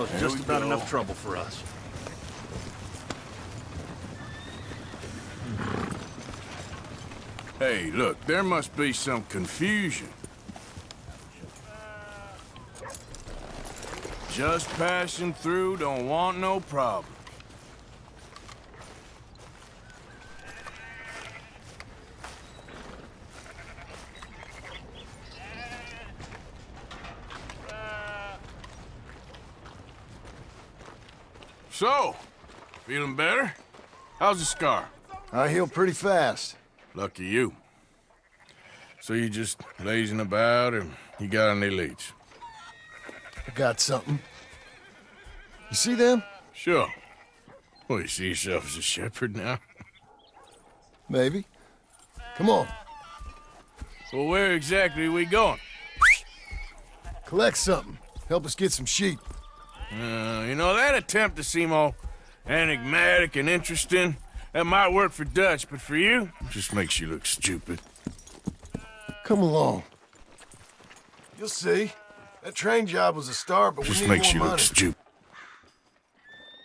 cause just about enough trouble for us. Hey, look, there must be some confusion. Just passing through, don't want no problem. So, feeling better? How's the scar? I heal pretty fast. Lucky you. So you just lazing about, or you got any leads? I got something. You see them? Sure. Well, you see yourself as a shepherd now? Maybe. Come on. Well, where exactly are we going? Collect something. Help us get some sheep. You know, that attempt to seem all enigmatic and interesting, that might work for Dutch, but for you, it just makes you look stupid. Come along. You'll see. That train job was a start, but Just we need makes you more look money. stupid.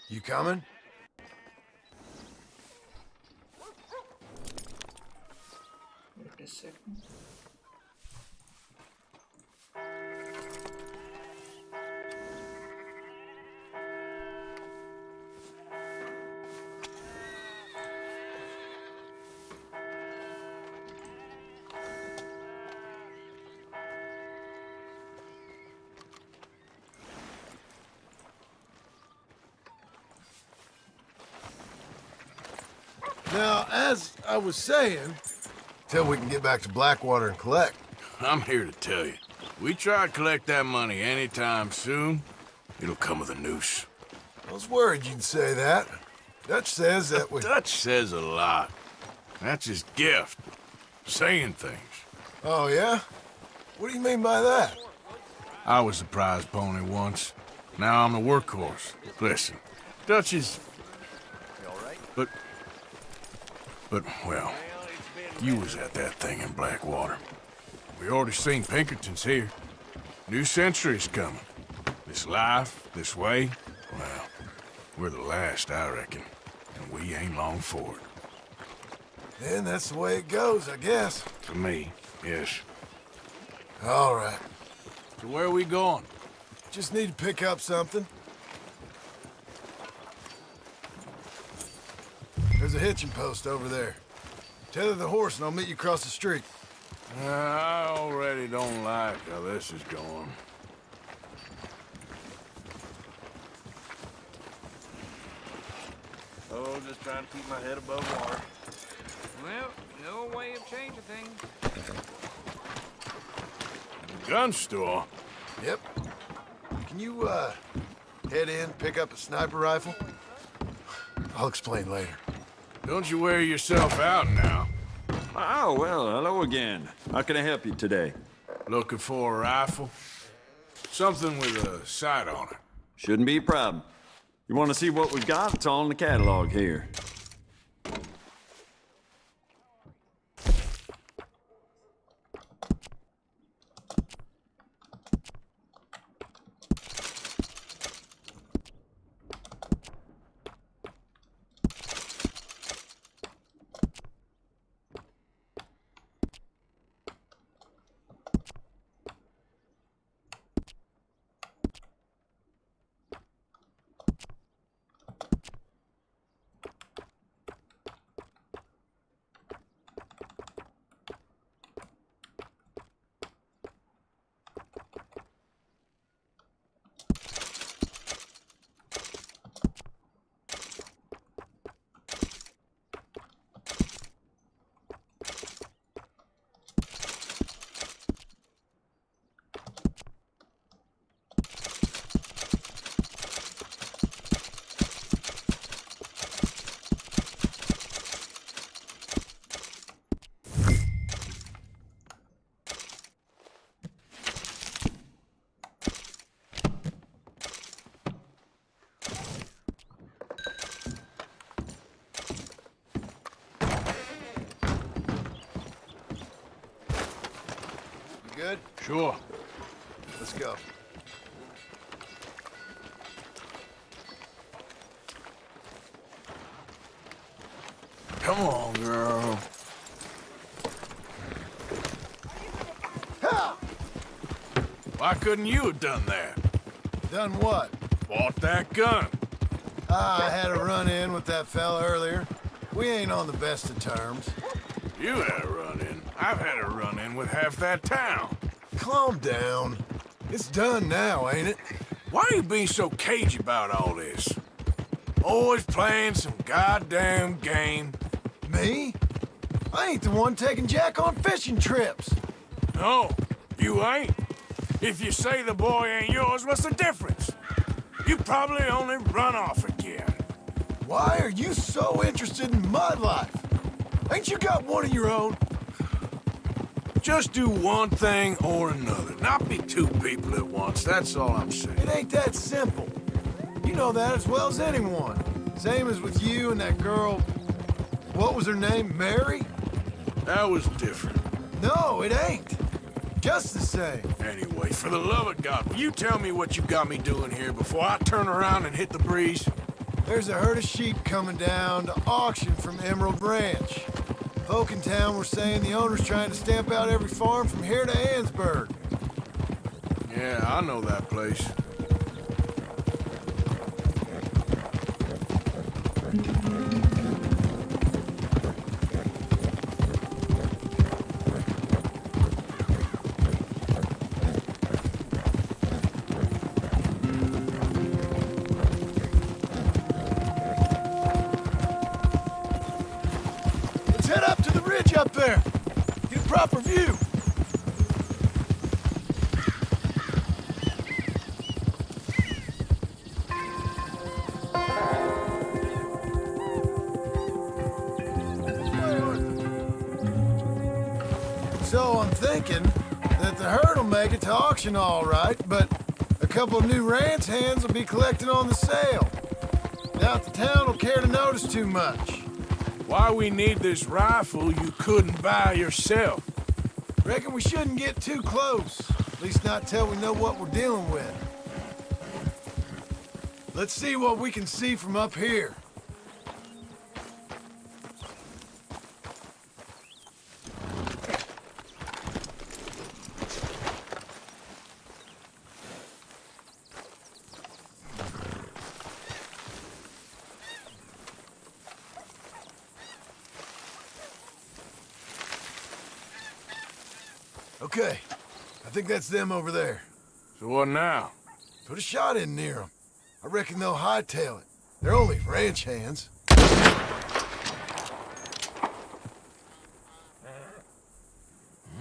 You coming? Wait a second. Now, as I was saying, till we can get back to Blackwater and collect. I'm here to tell you, we try to collect that money anytime soon, it'll come with a noose. I was worried you'd say that. Dutch says that we... Dutch says a lot. That's his gift. Saying things. Oh, yeah? What do you mean by that? I was the prize pony once. Now I'm the workhorse. Listen, Dutch is... But, well, you was at that thing in Blackwater. We already seen Pinkertons here. New century's coming. This life, this way, well, we're the last, I reckon. And we ain't long for it. Then that's the way it goes, I guess. For me, yes. All right. So where are we going? Just need to pick up something. There's a hitching post over there. Tether the horse and I'll meet you across the street. I already don't like how this is going. Oh, just trying to keep my head above water. Well, no way of changing things. Gun store? Yep. Can you, head in, pick up a sniper rifle? I'll explain later. Don't you wear yourself out now. Oh, well, hello again. How can I help you today? Looking for a rifle? Something with a sight on it. Shouldn't be a problem. You want to see what we've got? It's all in the catalog here. Good? Sure. Let's go. Come on, girl. Why couldn't you have done that? Done what? Bought that gun. I had a run-in with that fella earlier. We ain't on the best of terms. You had a run-in. I've had a run-in with half that town. Calm down. It's done now, ain't it? Why are you being so cagey about all this? Always playing some goddamn game. Me? I ain't the one taking Jack on fishing trips. No, you ain't. If you say the boy ain't yours, what's the difference? You probably only run off again. Why are you so interested in my life? Ain't you got one of your own? Just do one thing or another. Not be two people at once, that's all I'm saying. It ain't that simple. You know that as well as anyone. Same as with you and that girl... What was her name? Mary? That was different. No, it ain't. Just the same. Anyway, for the love of God, will you tell me what you got me doing here before I turn around and hit the breeze? There's a herd of sheep coming down to auction from Emerald Ranch. Folk in town were saying the owner's trying to stamp out every farm from here to Ansburg. Yeah, I know that place. Let's head up to the ridge up there. Get a proper view. So I'm thinking that the herd will make it to auction all right, but a couple of new ranch hands will be collecting on the sale. Doubt the town will care to notice too much. Why we need this rifle you couldn't buy yourself? Reckon we shouldn't get too close. At least not till we know what we're dealing with. Let's see what we can see from up here. Okay, I think that's them over there. So what now? Put a shot in near them. I reckon they'll hightail it. They're only ranch hands.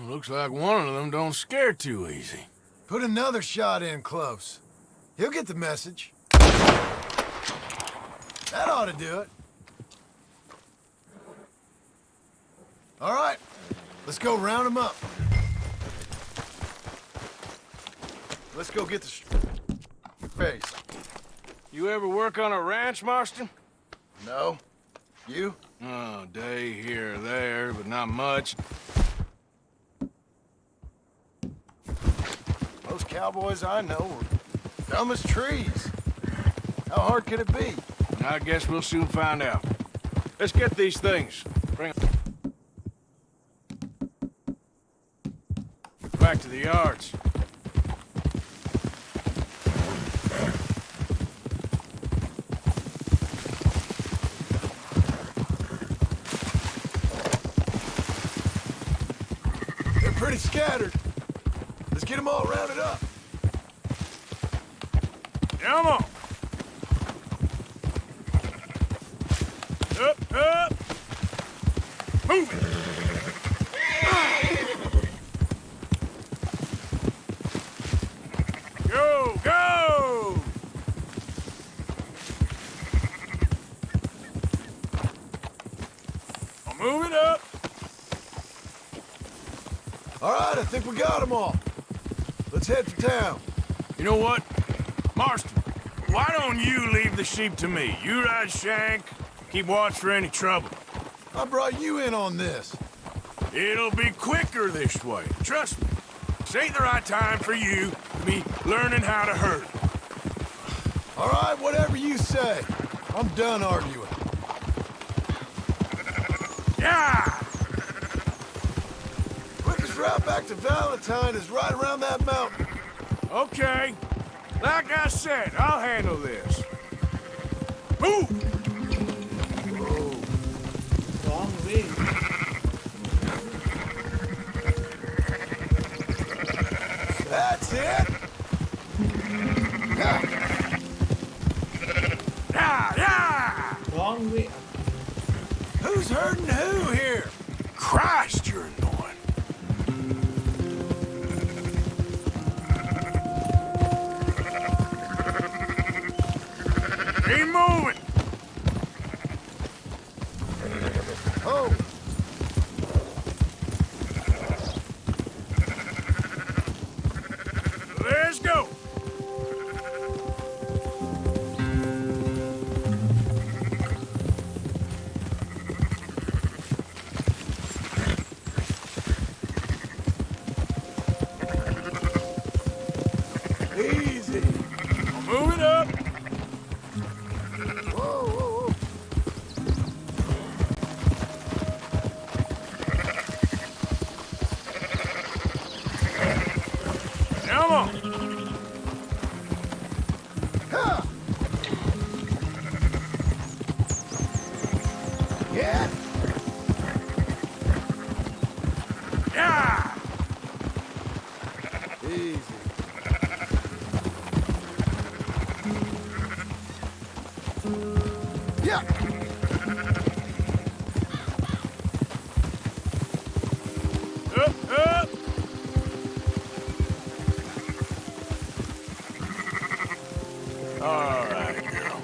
Looks like one of them don't scare too easy. Put another shot in close. He'll get the message. That ought to do it. All right, let's go round them up. Let's go get the face. You ever work on a ranch, Marston? No? You? Oh, day here or there, but not much. Most cowboys I know are dumb as trees. How hard could it be? I guess we'll soon find out. Let's get these things. Bring 'em back to the yards. They're pretty scattered. Let's get them all rounded up. Come on. Up, up. Move it. Go, go. I'll move it up. All right, I think we got them all. Let's head for town. You know what? Marston, why don't you leave the sheep to me? You ride Shank, keep watch for any trouble. I brought you in on this. It'll be quicker this way. Trust me. This ain't the right time for you to be learning how to herd. All right, whatever you say. I'm done arguing. Yeah! Quickest route back to Valentine is right around that mountain. Okay. Like I said, I'll handle this. Move! Wrong way. That's it. Yeah, yeah! Wrong way. Who's hurting who here? Christ, you're annoying. Keep moving. Oh, Let's go. easy. Move it up. Whoa, whoa, whoa. Come on. Ha! Yeah. Yeah! Easy. Yeah. Up, up. All right, girl.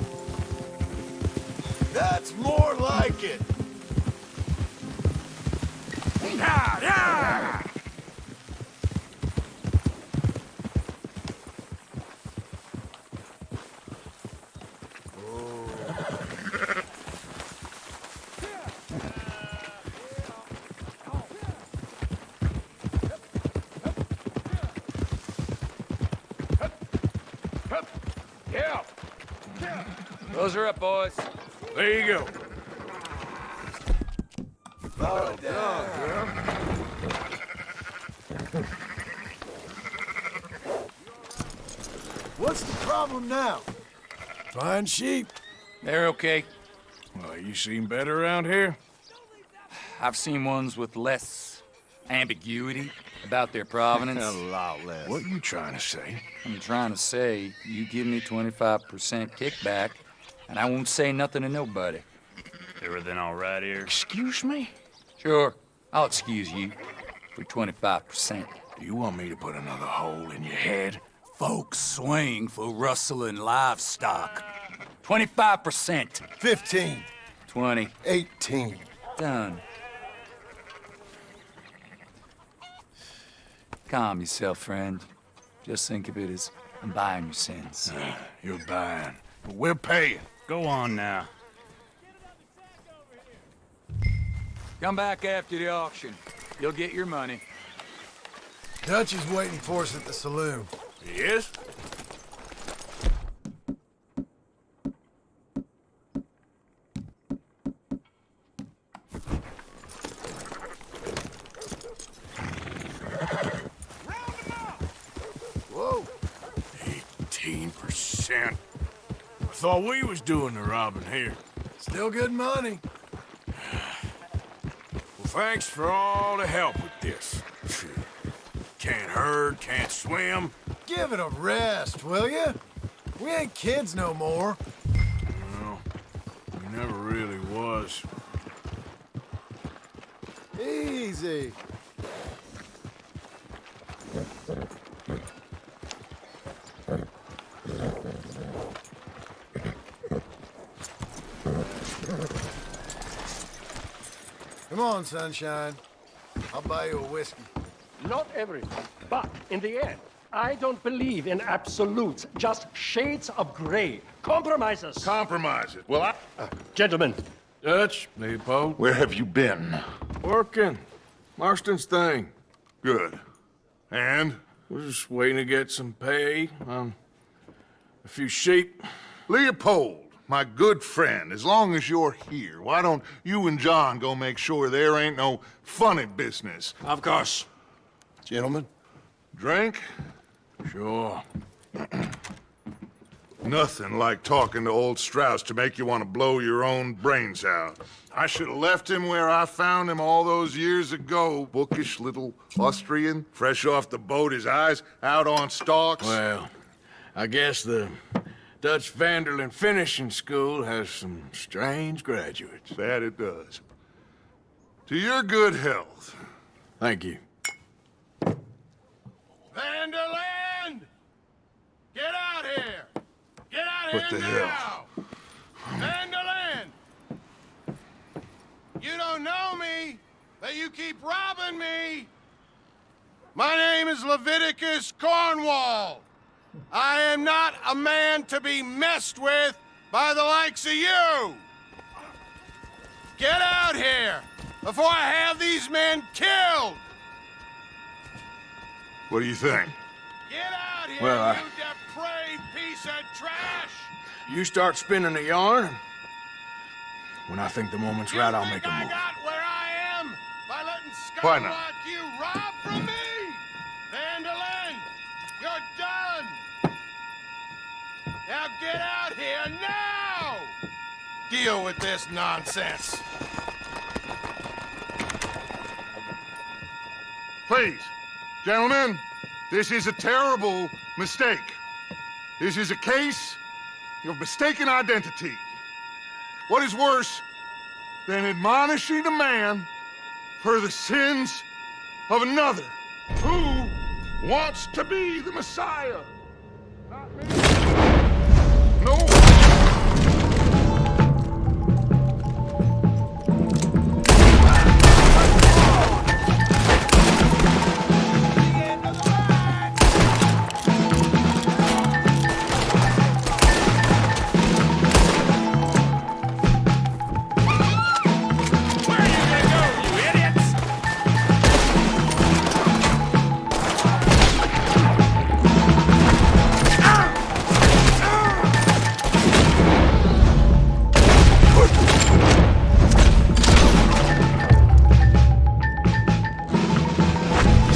That's more like it. Yeah, yeah! Yeah. Those are up, boys. There you go. Slow it down. What's the problem now? Find sheep. They're okay. Well, you seem better around here. I've seen ones with less ambiguity about their provenance. lot less. What you trying to say? I'm trying to say, you give me 25% kickback, and I won't say nothing to nobody. Everything all right here? Excuse me? Sure, I'll excuse you for 25%. Do you want me to put another hole in your head? Folks swing for rustling livestock. 25%. 15. 20. 18. Done. Calm yourself, friend. Just think of it as I'm buying your sins. You're buying, but we're paying. Go on now. Come back after the auction. You'll get your money. Dutch is waiting for us at the saloon. Yes? Whoa. 18%. I thought we was doing the robbing here. Still good money. Well, thanks for all the help with this. Can't herd, can't swim. Give it a rest, will ya? We ain't kids no more. No, we never really was. Easy. Come on, sunshine. I'll buy you a whiskey. Not everything, but in the end, I don't believe in absolutes, just shades of gray. Compromises. Compromises. Well, Gentlemen, Dutch, Leopold. where have you been? Working. Marston's thing. Good. And? We're just waiting to get some pay on a few sheep. Leopold, my good friend, as long as you're here, why don't you and John go make sure there ain't no funny business? Of course. Gentlemen, drink? Sure. Nothing like talking to old Strauss to make you want to blow your own brains out. I should have left him where I found him all those years ago. Bookish little Austrian, fresh off the boat, his eyes out on stalks. Well, I guess the Dutch Vanderlyn Finishing School has some strange graduates. That it does. To your good health. Thank you. Vanderland! Get out here! Get out What here the now! hell? Vanderland! You don't know me, but you keep robbing me! My name is Leviticus Cornwall. I am not a man to be messed with by the likes of you! Get out here before I have these men killed! What do you think? Get out here, Well, you depraved piece of trash! You start spinning a yarn. When I think the moment's right, I'll make a I move. got where I am by letting Why scum not? like you rob from me! Vanderlyn, you're done! Now get out here now! Deal with this nonsense. Please, gentlemen, this is a terrible mistake. This is a case of mistaken identity. What is worse than admonishing a man for the sins of another who wants to be the Messiah? Not me. No.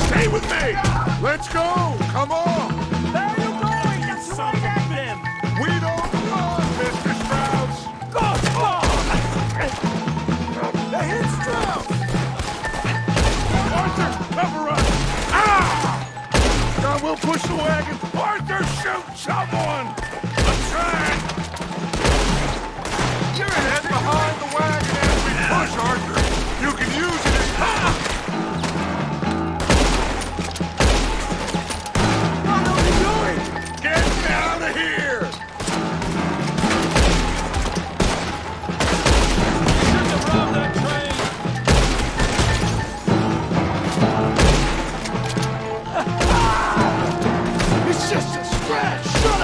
Stay with me! Let's go! Come on! Where are you going? That's right at them! We don't run, Mr. Strauss! Go on! They hit Strauss! Arthur, cover us! Ah! John, we'll push the wagon. Arthur, shoot someone! I'm trying! Get your head behind the wagon as we push, Arthur! You can use it as... Ah! What are we doing? Get me out of here! It's just a scratch! Shut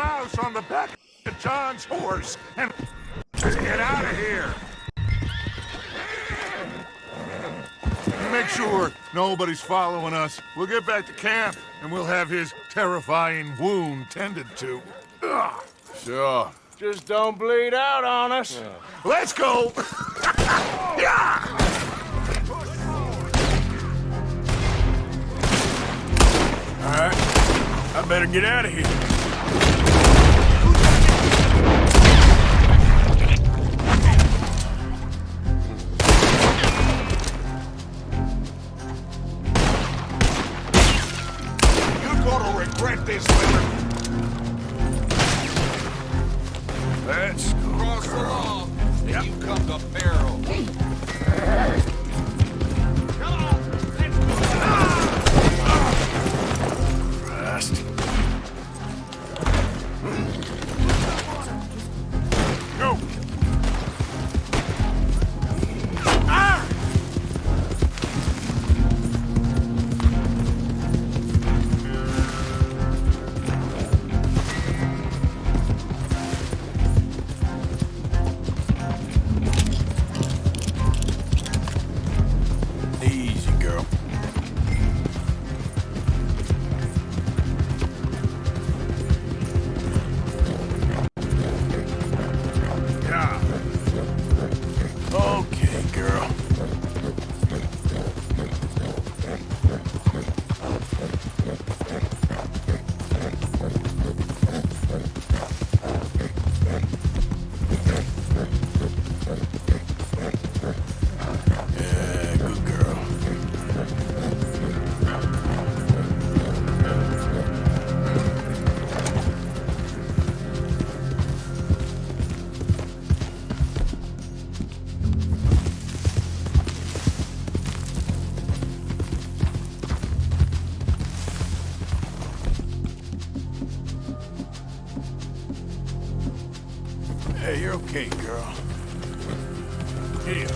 house on the back of John's horse and just get out of here. You make sure nobody's following us. We'll get back to camp and we'll have his terrifying wound tended to. Ugh. Sure. Just don't bleed out on us. Let's go! Yeah! All right. I better get out of here. You're gonna regret this later. Let's go. Cross the law, and you come to peril. Christ. Go. Ah! Easy, girl. Yeah. Okay, girl. Yeah, good girl. Hey, you're okay, girl. Here.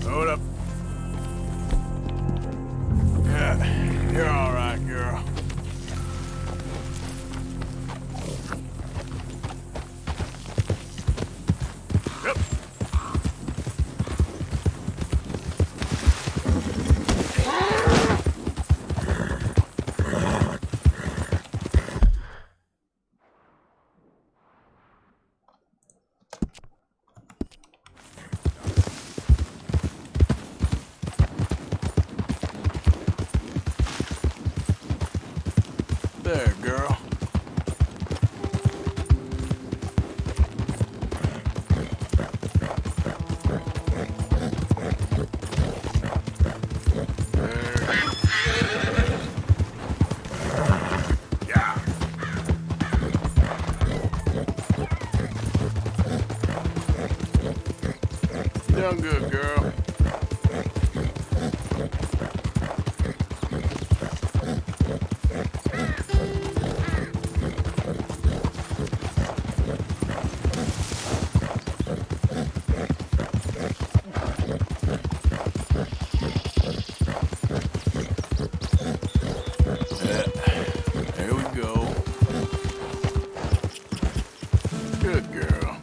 Hold up. Yeah, you're all right, girl. Yep. There, girl. Yeah. Done good, girl. There we go. Good girl.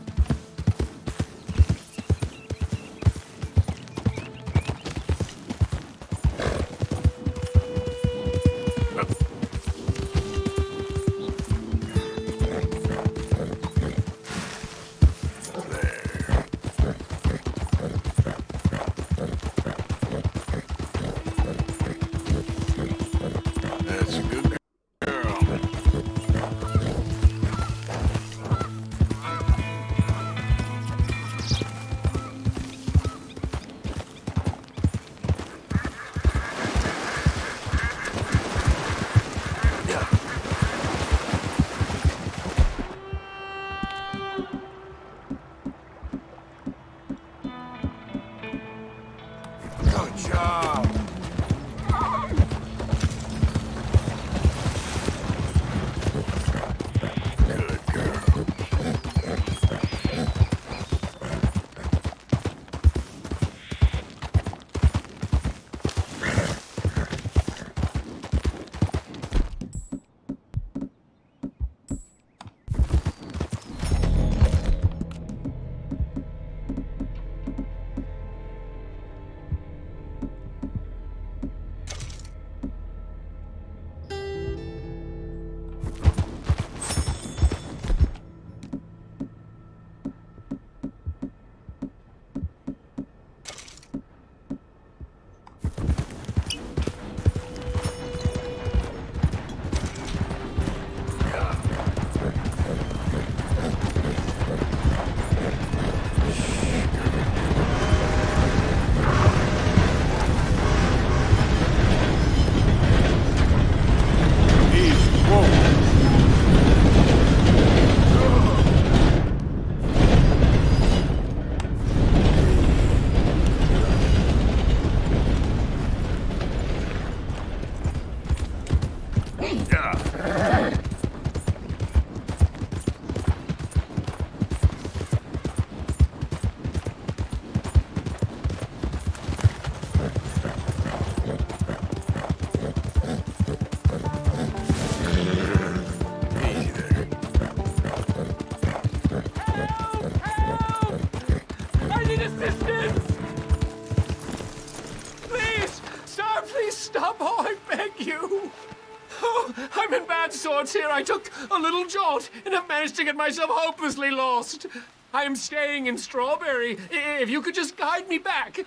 I'm in bad sorts here. I took a little jolt and have managed to get myself hopelessly lost. I am staying in Strawberry. If you could just guide me back.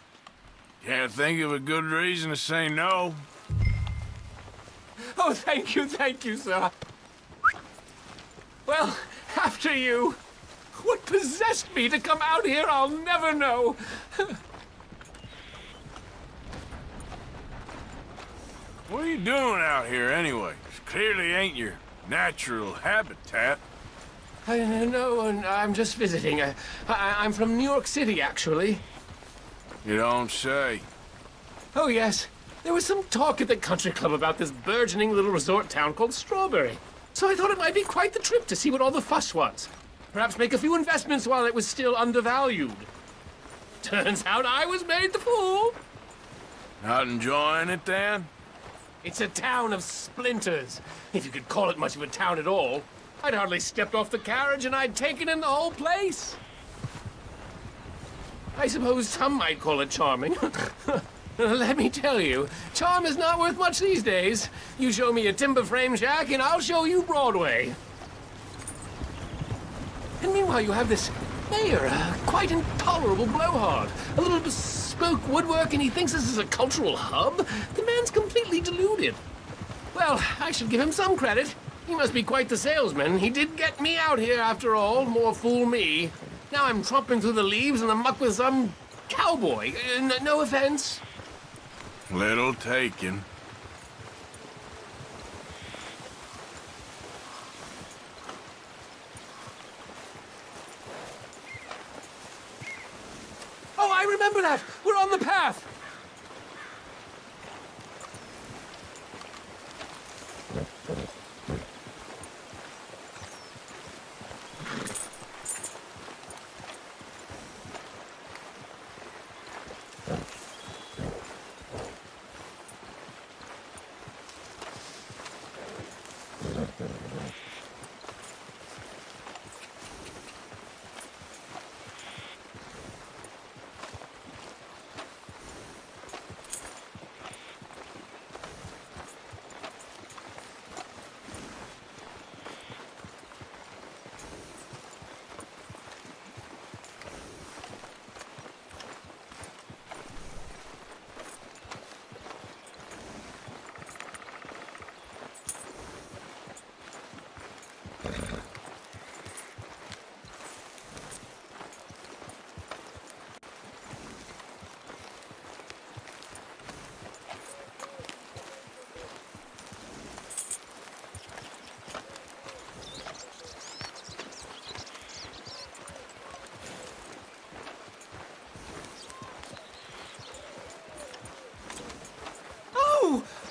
Can't think of a good reason to say no. Oh, thank you, sir. Well, after you. What possessed me to come out here, I'll never know. What are you doing out here anyway? Clearly ain't your natural habitat. No, I'm just visiting. I'm from New York City, actually. You don't say. Oh, yes. There was some talk at the country club about this burgeoning little resort town called Strawberry. So I thought it might be quite the trip to see what all the fuss was. Perhaps make a few investments while it was still undervalued. Turns out I was made the fool. Not enjoying it, then? It's a town of splinters, if you could call it much of a town at all. I'd hardly stepped off the carriage and I'd taken in the whole place. I suppose some might call it charming. Let me tell you, charm is not worth much these days. You show me a timber frame shack and I'll show you Broadway. And meanwhile, you have this mayor, a quite intolerable blowhard. A little bespoke woodwork, and he thinks this is a cultural hub? The man's completely deluded. Well, I should give him some credit. He must be quite the salesman. He did get me out here, after all. More fool me. Now I'm tromping through the leaves in the muck with some cowboy. No offense. Little taken. Oh, I remember that. We're on the path.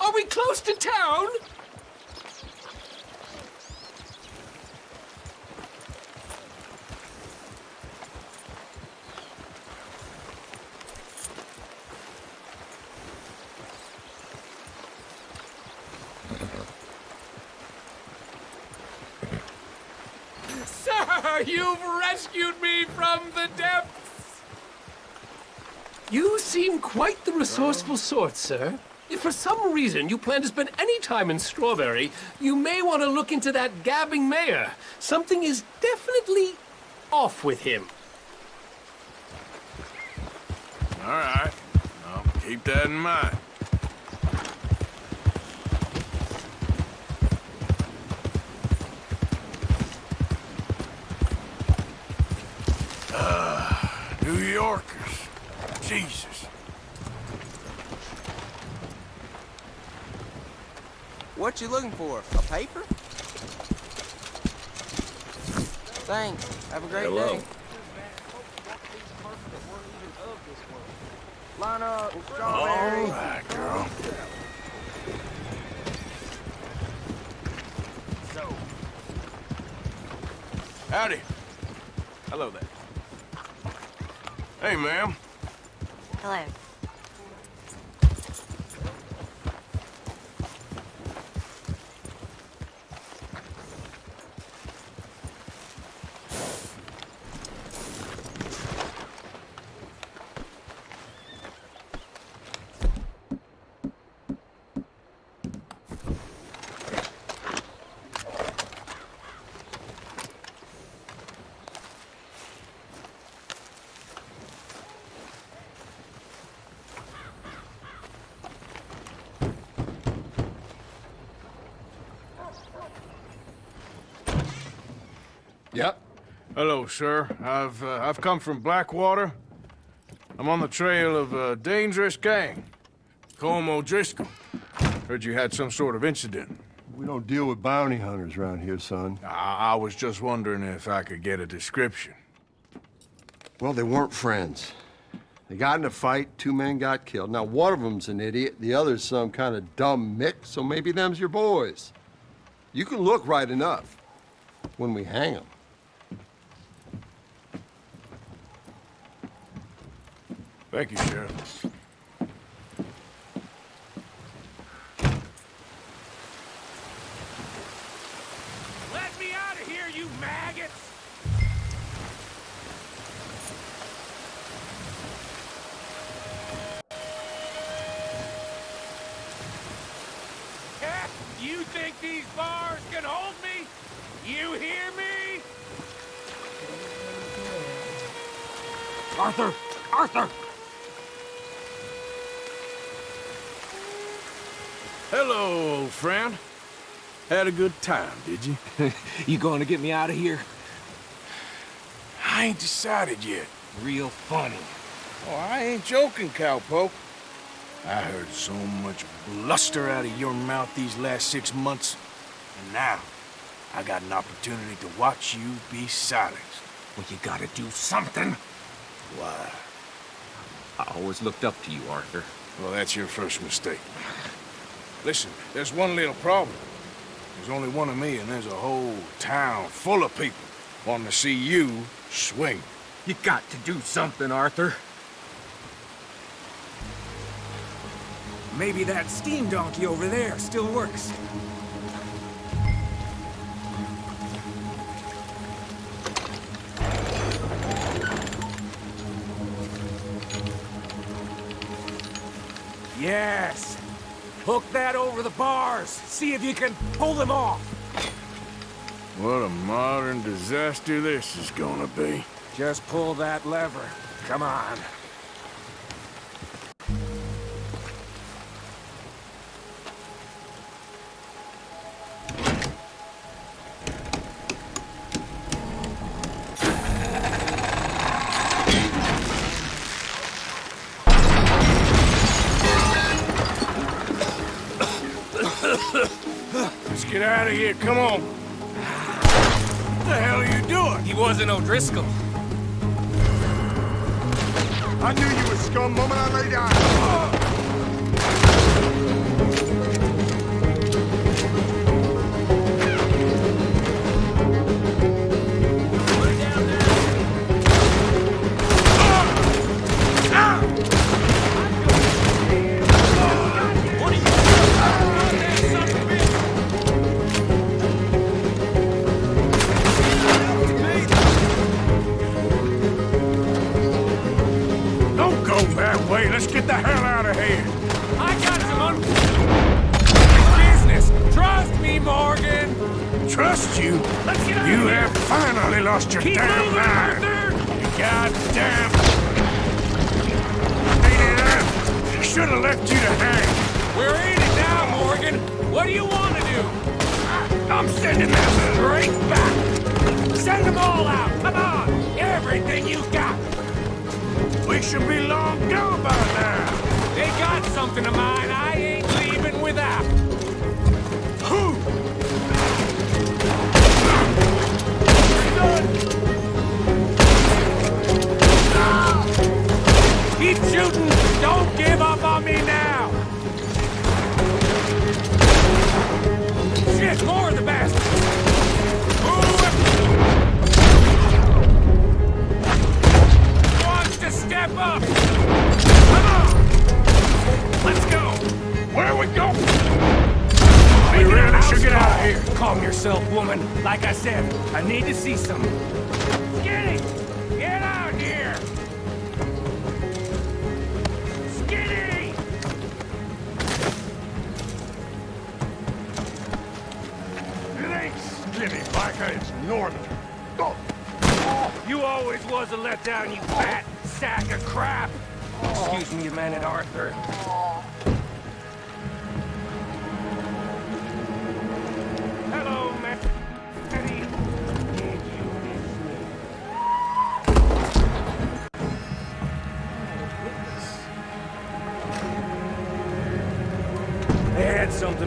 Are we close to town? Sir, you've rescued me from the depths. You seem quite the resourceful sort, sir. If for some reason you plan to spend any time in Strawberry, you may want to look into that gabbing mayor. Something is definitely off with him. All right. I'll keep that in mind. New Yorkers. Jesus. What you looking for? A paper? Thanks. Have a great day. Line up, Strawberry. All right, girl. Howdy. Hello there. Hey, ma'am. Hello. Yep. Hello, sir. I've come from Blackwater. I'm on the trail of a dangerous gang. Colm O'Driscoll. Heard you had some sort of incident. We don't deal with bounty hunters around here, son. I was just wondering if I could get a description. Well, they weren't friends. They got in a fight, 2 men got killed. Now, one of them's an idiot, the other's some kind of dumb mick, so maybe them's your boys. You can look right enough when we hang them. Thank you, Sheriff. Let me out of here, you maggots! You think these bars can hold me? You hear me? Arthur! Arthur! Hello, old friend. Had a good time, did you? You going to get me out of here? I ain't decided yet. Real funny. Oh, I ain't joking, cowpoke. I heard so much bluster out of your mouth these last 6 months, and now I got an opportunity to watch you be silenced. Well, you gotta do something. Why? I always looked up to you, Arthur. Well, that's your first mistake. Listen, there's one little problem. There's only one of me, and there's a whole town full of people wanting to see you swing. You got to do something, Arthur. Maybe that steam donkey over there still works. Yes! Hook that over the bars. See if you can pull them off. What a modern disaster this is gonna be. Just pull that lever. Come on. Let's get out of here, come on. What the hell are you doing? He wasn't O'Driscoll. I knew you were scum the moment I laid eyes. Let's get the hell out of here. I got some unfinished business. Trust me, Morgan. Trust you? Let's get out You of here. have finally lost your Keep damn moving, mind. Arthur. You goddamn... Ain't it? I should have left you to hang. We're in it now, Morgan. What do you want to do? I'm sending them Straight back. Send them all out. Come on. Everything you've got. We should be long gone by now. They got something of mine I ain't leaving without. Who? Keep shooting. Don't give up on me now. Shit, more of the bastards. Wants to step up. Come on. Let's go. Where are we going? We really should get out of here. Calm yourself, woman. Like I said, I need to see some. Skinny! Get out here! Skinny! It ain't Skinny, Micah, it's Norman. Go. You always was a letdown, you fat sack of crap! Excuse me, man, Arthur. Hello, Matty. Need you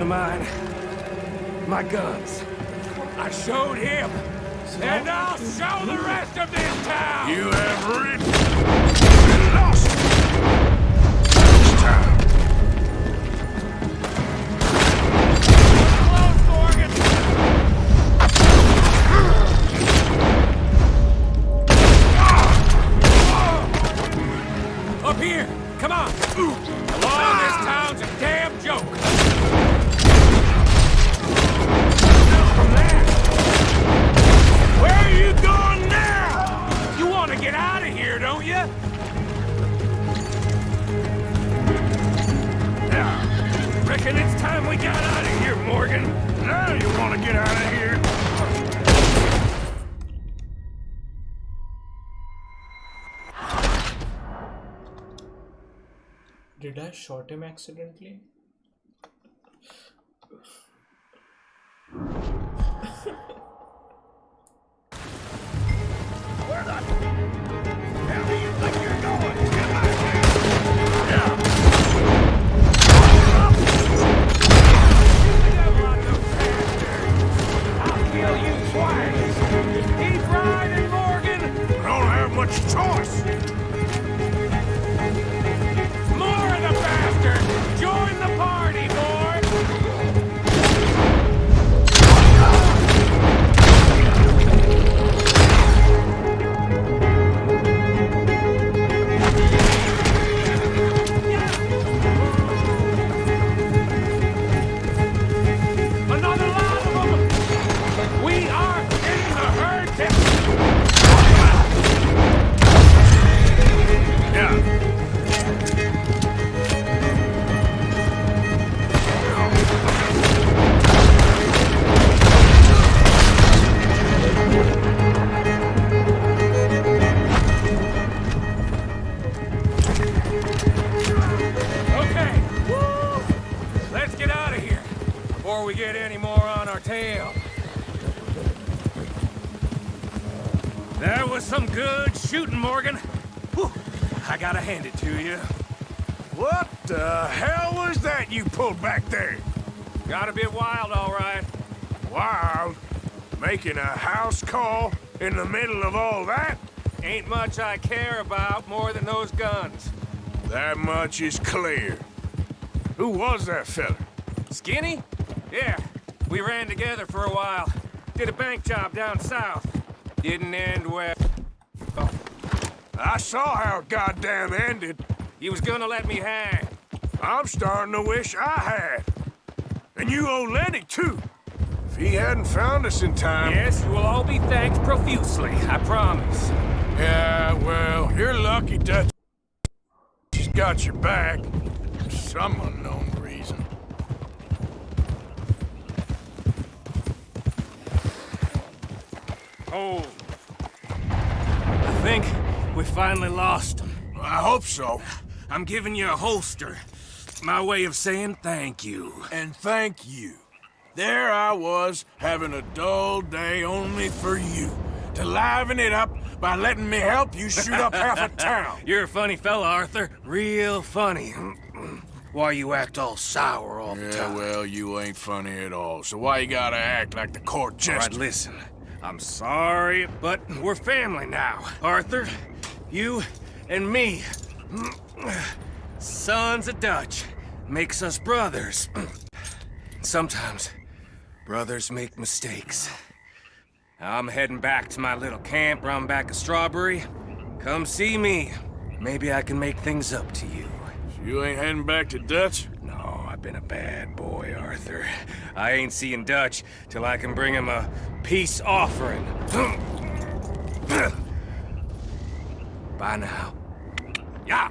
of mine. My guns. I showed him. And I'll show the rest of this town! You have ridden and lost this time. Close, Morgan! Up here! Come on! The law in this town's a damn joke! From there! Where are you going now? You want to get out of here, don't you? Yeah. Reckon it's time we got out of here, Morgan. Now you want to get out of here? Did I shot him accidentally? Where the hell do you think you're going? Get back here! Yeah. I'll kill you twice. Keep riding, Morgan. I don't have much choice. More of the bastards. Join the party, boy. Another lot of them. We are in the herd. Yeah. Okay. Woo! Let's get out of here before we get any more on our tail. That was some good shooting, Morgan. Whew. I gotta hand it to you. What the hell was that you pulled back there? Got a bit wild, all right. Wild? Making a house call in the middle of all that? Ain't much I care about more than those guns. That much is clear. Who was that fella? Skinny? Yeah, we ran together for a while. Did a bank job down south. Didn't end well. Oh, I saw how it goddamn ended. he was gonna let me hang. I'm starting to wish I had. And you owe Lenny, too. If he hadn't found us in time... Yes, you will all be thanked profusely, I promise. Yeah, well, you're lucky Dutch. She's got your back. For some unknown reason. Oh. I think we finally lost him. I hope so. I'm giving you a holster. My way of saying thank you. And thank you. There I was, having a dull day only for you. To liven it up by letting me help you shoot up half a town. You're a funny fella, Arthur. Real funny. Why you act all sour all the Yeah, time? well, you ain't funny at all. So why you gotta act like the court All jester? right, listen. I'm sorry, but we're family now. Arthur, you and me. Sons of Dutch. Makes us brothers. Sometimes brothers make mistakes. I'm heading back to my little camp round back of Strawberry. Come see me. Maybe I can make things up to you. You ain't heading back to Dutch? No, I've been a bad boy, Arthur. I ain't seeing Dutch till I can bring him a peace offering. Bye now. Yeah.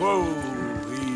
Whoa, easy.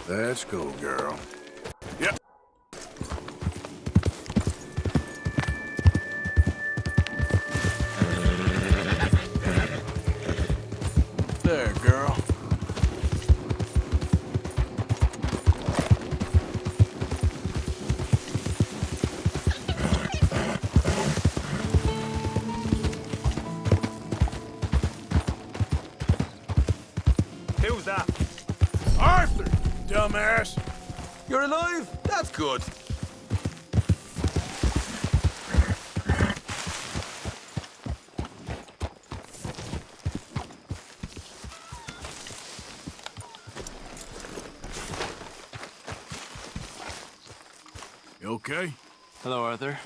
Let's go, girl. Yep. There, girl. Who's that? Arthur, dumbass. You're alive? That's good. You okay? Hello, Arthur.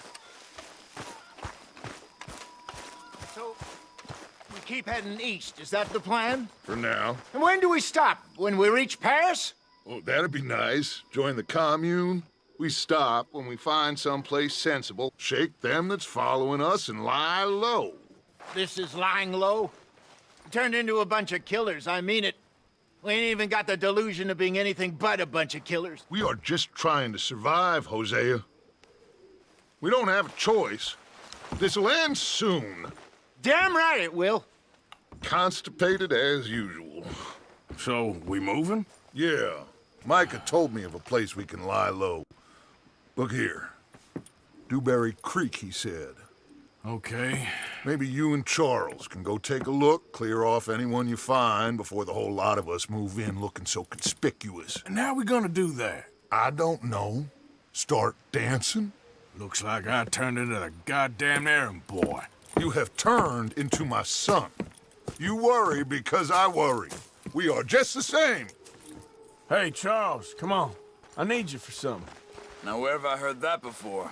So, we keep heading east. Is that the plan? For now. And when do we stop? When we reach Paris? Oh, that'd be nice. Join the commune. We stop when we find someplace sensible, shake them that's following us, and lie low. This is lying low. We turned into a bunch of killers. I mean it. We ain't even got the delusion of being anything but a bunch of killers. We are just trying to survive, Hosea. We don't have a choice. This'll end soon. Damn right it will. Constipated as usual. So, we moving? Yeah. Micah told me of a place we can lie low. Look here. Dewberry Creek, he said. Okay. Maybe you and Charles can go take a look, clear off anyone you find before the whole lot of us move in looking so conspicuous. And how we gonna do that? I don't know. Start dancing? Looks like I turned into the goddamn errand boy. You have turned into my son. You worry because I worry. We are just the same. Hey, Charles, come on. I need you for something. Now, where have I heard that before?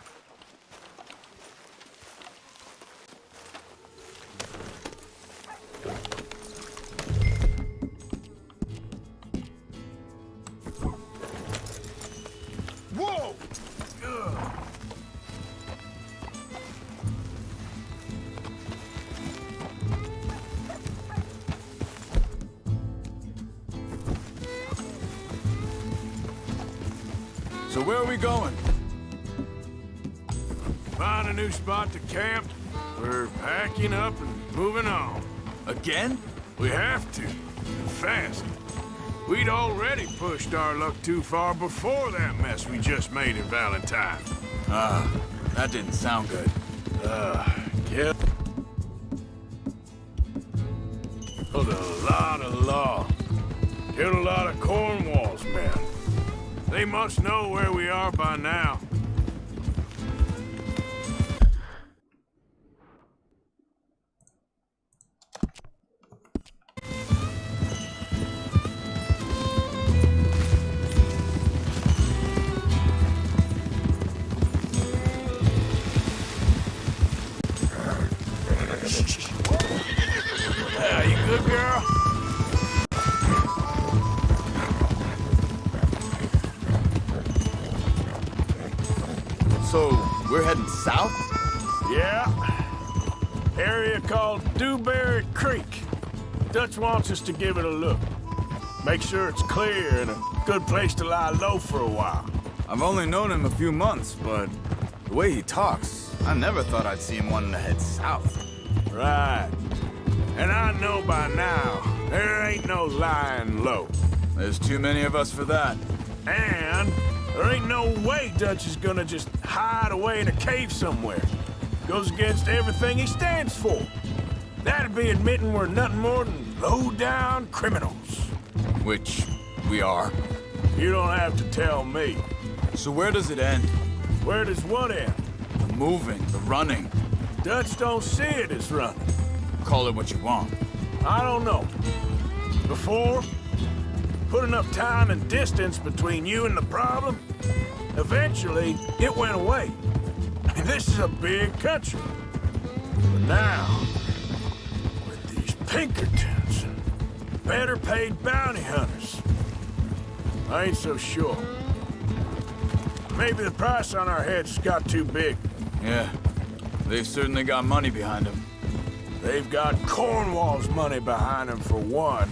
Whoa! So where are we going? Find a new spot to camp. We're packing up and moving on. Again? We have to. And fast. We'd already pushed our luck too far before that mess we just made in Valentine. That didn't sound good. Killed a lot of law. Killed a lot of Cornwall's men. They must know where we are by now. Yeah, you good, girl? So, we're heading south? Yeah. Area called Dewberry Creek. Dutch wants us to give it a look. Make sure it's clear and a good place to lie low for a while. I've only known him a few months, but the way he talks, I never thought I'd see him wanting to head south. Right. And I know by now, there ain't no lying low. There's too many of us for that. And there ain't no way Dutch is gonna just hide away in a cave somewhere. Goes against everything he stands for. That'd be admitting we're nothing more than low-down criminals. Which we are. You don't have to tell me. So where does it end? Where does what end? The moving, the running. Dutch don't see it as running. Call it what you want. I don't know. Before, put enough time and distance between you and the problem, eventually it went away. I mean, this is a big country. But now, with these Pinkertons and better paid bounty hunters, I ain't so sure. Maybe the price on our heads got too big. Yeah, they've certainly got money behind them. They've got Cornwall's money behind them for one,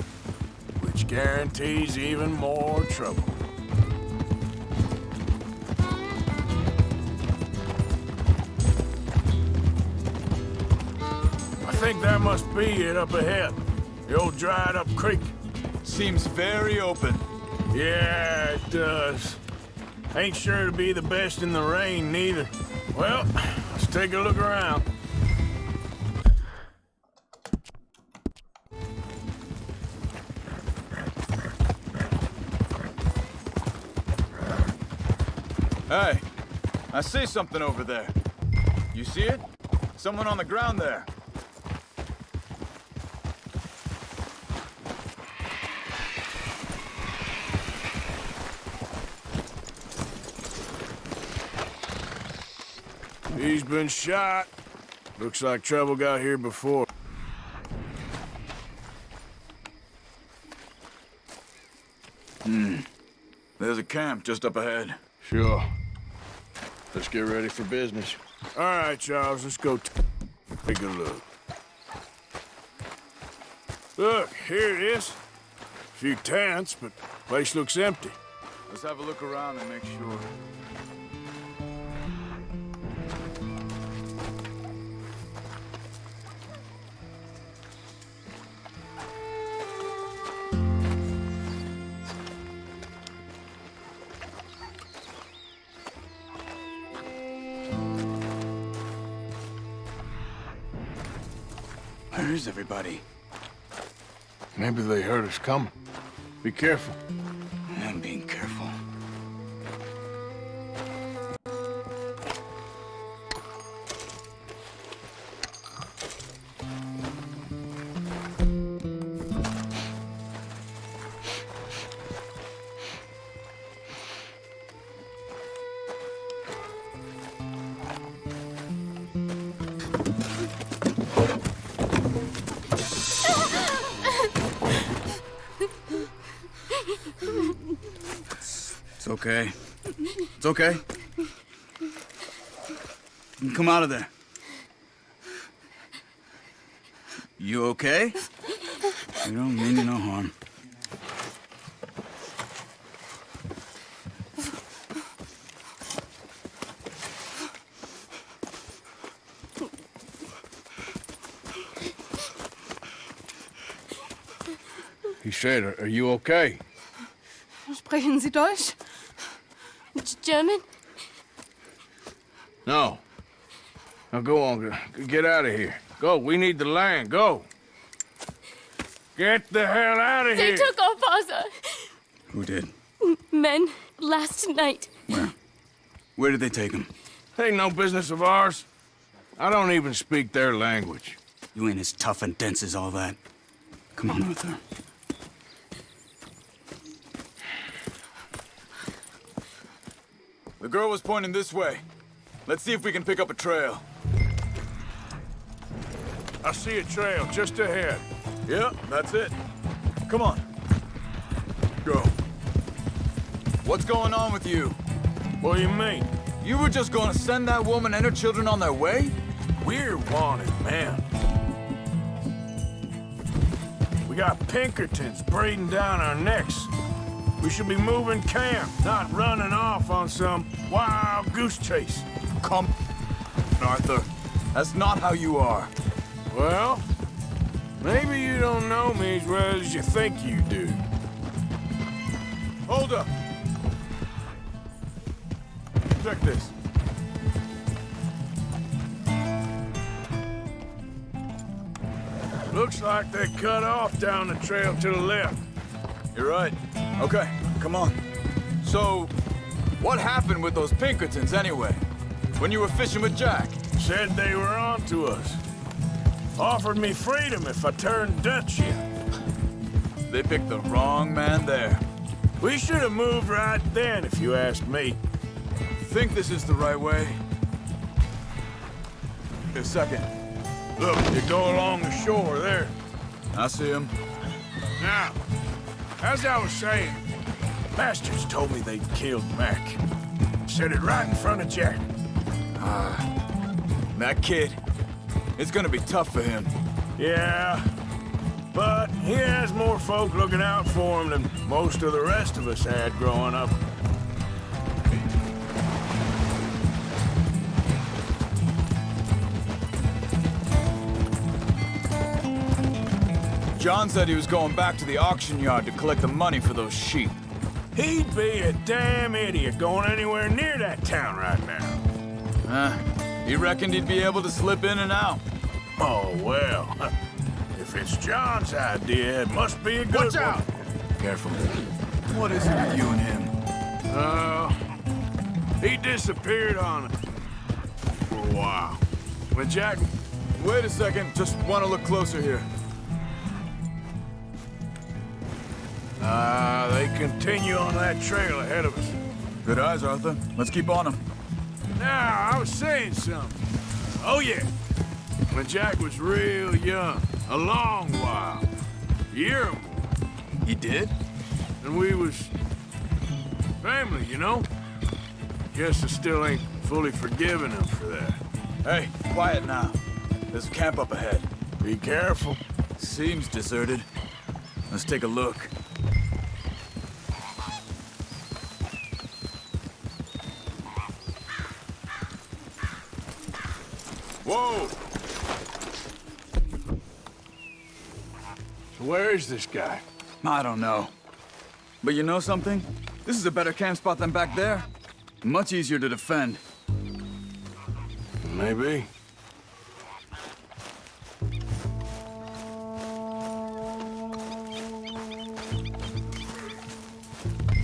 which guarantees even more trouble. I think that must be it up ahead. The old dried-up creek. Seems very open. Yeah, it does. Ain't sure to be the best in the rain, neither. Well, let's take a look around. Hey, I see something over there. You see it? Someone on the ground there. He's been shot. Looks like trouble got here before. There's a camp just up ahead. Sure. Let's get ready for business. All right, Charles, let's go take a look. Look, here it is. A few tents, but place looks empty. Let's have a look around and make sure. Where is everybody? Maybe they heard us coming. Be careful. I'm being careful. It's okay. It's okay. You can come out of there. You okay? You don't mean you no harm. He said, are you okay? Sprechen Sie Deutsch? German? No. Now go on, get out of here. Go, we need the land, go. Get the hell out of They here. took our father. Who did? Men, last night. Where? Where did they take him? Ain't no business of ours. I don't even speak their language. You ain't as tough and dense as all that. Come on, Arthur. The girl was pointing this way. Let's see if we can pick up a trail. I see a trail just ahead. Yep, that's it. Come on. Go. What's going on with you? What do you mean? You were just gonna send that woman and her children on their way? We're wanted men. We got Pinkertons breathing down our necks. We should be moving camp, not running off on some wild goose chase. Come, Arthur. That's not how you are. Well, maybe you don't know me as well as you think you do. Hold up. Check this. Looks like they cut off down the trail to the left. You're right. Okay, come on. So, what happened with those Pinkertons anyway? When you were fishing with Jack? Said they were on to us. Offered me freedom if I turned Dutch in. They picked the wrong man there. We should have moved right then, if you ask me. Think this is the right way? A second. Look, you go along the shore there. I see him. Now, as I was saying, bastards told me they'd killed Mac. Said it right in front of Jack. That kid, it's gonna be tough for him. Yeah, but he has more folk looking out for him than most of the rest of us had growing up. John said he was going back to the auction yard to collect the money for those sheep. He'd be a damn idiot going anywhere near that town right now. He reckoned he'd be able to slip in and out. Oh, well. If it's John's idea, it must be a good Watch out! Careful. What is it with you and him? He disappeared on us for a while. When Jack... Wait a second, just want to look closer here. They continue on that trail ahead of us. Good eyes, Arthur. Let's keep on them. Now, I was saying something. Oh, yeah. When Jack was real young, a long while, a year or more. He did? And we was family, you know? Guess I still ain't fully forgiven him for that. Hey, quiet now. There's a camp up ahead. Be careful. Seems deserted. Let's take a look. Whoa! So where is this guy? I don't know. But you know something? This is a better camp spot than back there. Much easier to defend. Maybe.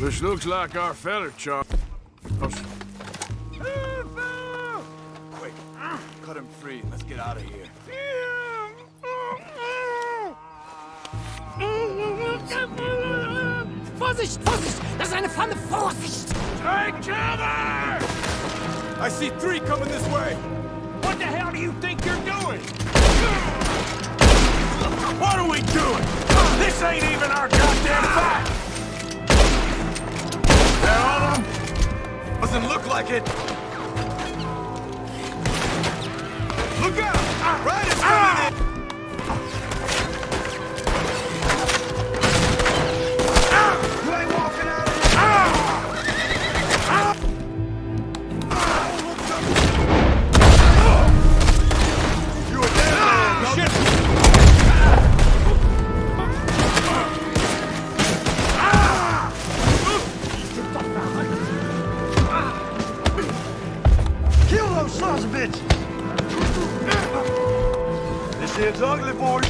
This looks like our feller, Charles. Quick, cut him free. Let's get out of here. Vorsicht, Vorsicht! Das ist eine Pfanne! Vorsicht! Take cover! I see 3 coming this way. What the hell do you think you're doing? What are we doing? This ain't even our goddamn fight! They're on him? Doesn't look like it. Look out! Riders coming in! You ain't walking out of here! You a dead man! Shit! Kill those sons of bitches! This here's ugly, boys.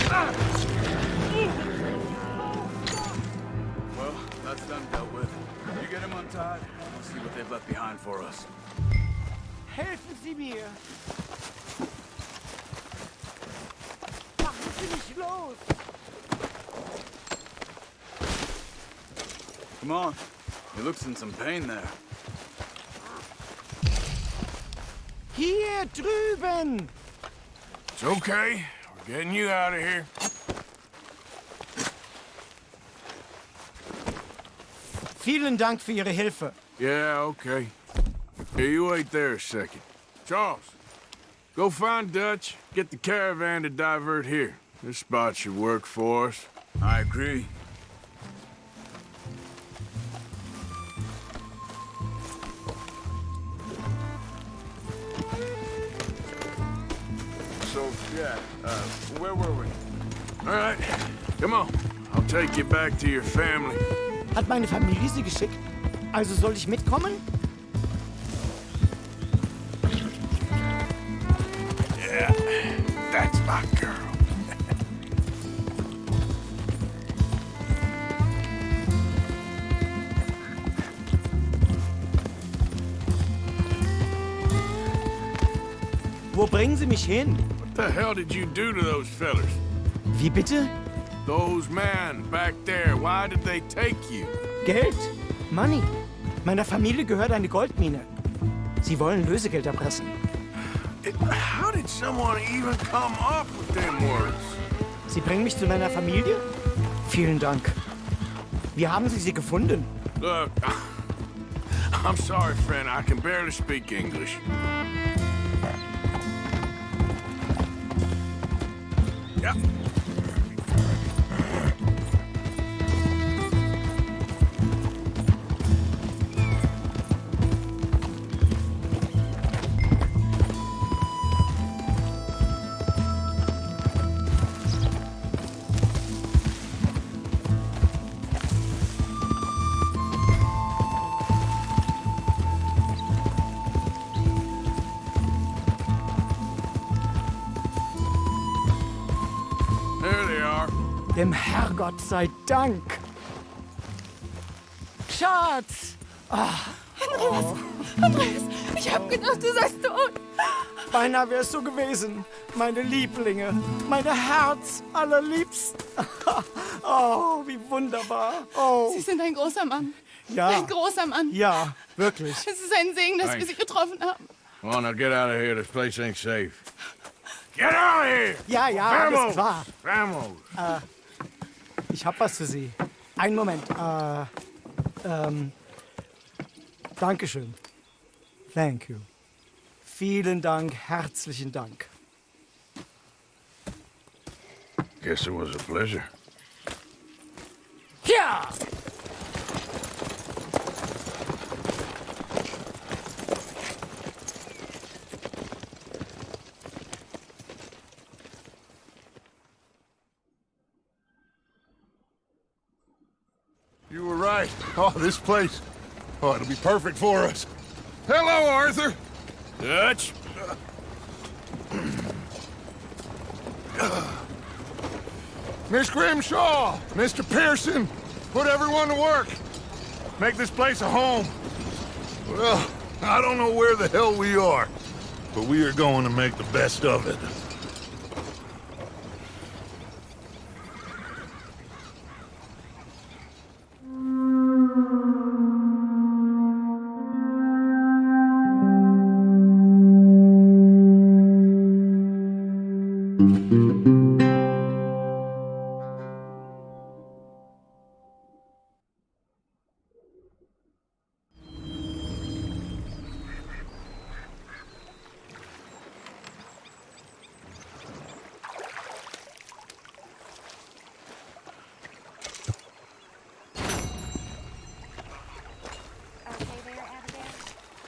Well, that's them dealt with. You get him untied, we'll see what they've left behind for us. Helfen Sie mir! Machen Sie mich los! Come on. He looks in some pain there. Hier drüben! It's okay. We're getting you out of here. Vielen Dank für Ihre Hilfe. Yeah, okay. Here, you wait there a second. Charles, go find Dutch, get the caravan to divert here. This spot should work for us. I agree. So, yeah, where were we? All right, come on. I'll take you back to your family. Hat meine Familie sie geschickt? Also soll ich mitkommen? Yeah, that's my girl. Wo bringen Sie mich hin? What the hell did you do to those fellers? Wie bitte? Those men back there, why did they take you? Geld? Money. Meiner Familie gehört eine Goldmine. Sie wollen Lösegeld erpressen. How did someone even come up with them words? Sie bringen mich zu meiner Familie? Vielen Dank. Wie haben Sie sie gefunden? Look, I'm sorry, friend. I can barely speak English. Yeah. Dem Herrgott sei Dank. Schatz! Andreas, ich hab gedacht, du seist tot. Beinahe wär's so gewesen. Meine Lieblinge, meine Herz allerliebsten. Oh, wie wunderbar. Oh. Sie sind ein großer Mann. Ja. Ein großer Mann. Ja, wirklich. Es ist ein Segen, dass wir Sie getroffen haben. Come on, now get out of here. This place ain't safe. Get out of here! Ja, ja, alles klar. Vamos! Ich hab was für Sie. Einen Moment. Dankeschön. Thank you. Vielen Dank, herzlichen Dank. Guess it was a pleasure. Ja! You were right. Oh, this place. Oh, it'll be perfect for us. Hello, Arthur. Dutch? Miss Grimshaw, Mr. Pearson, put everyone to work. Make this place a home. Well, I don't know where the hell we are, but we are going to make the best of it.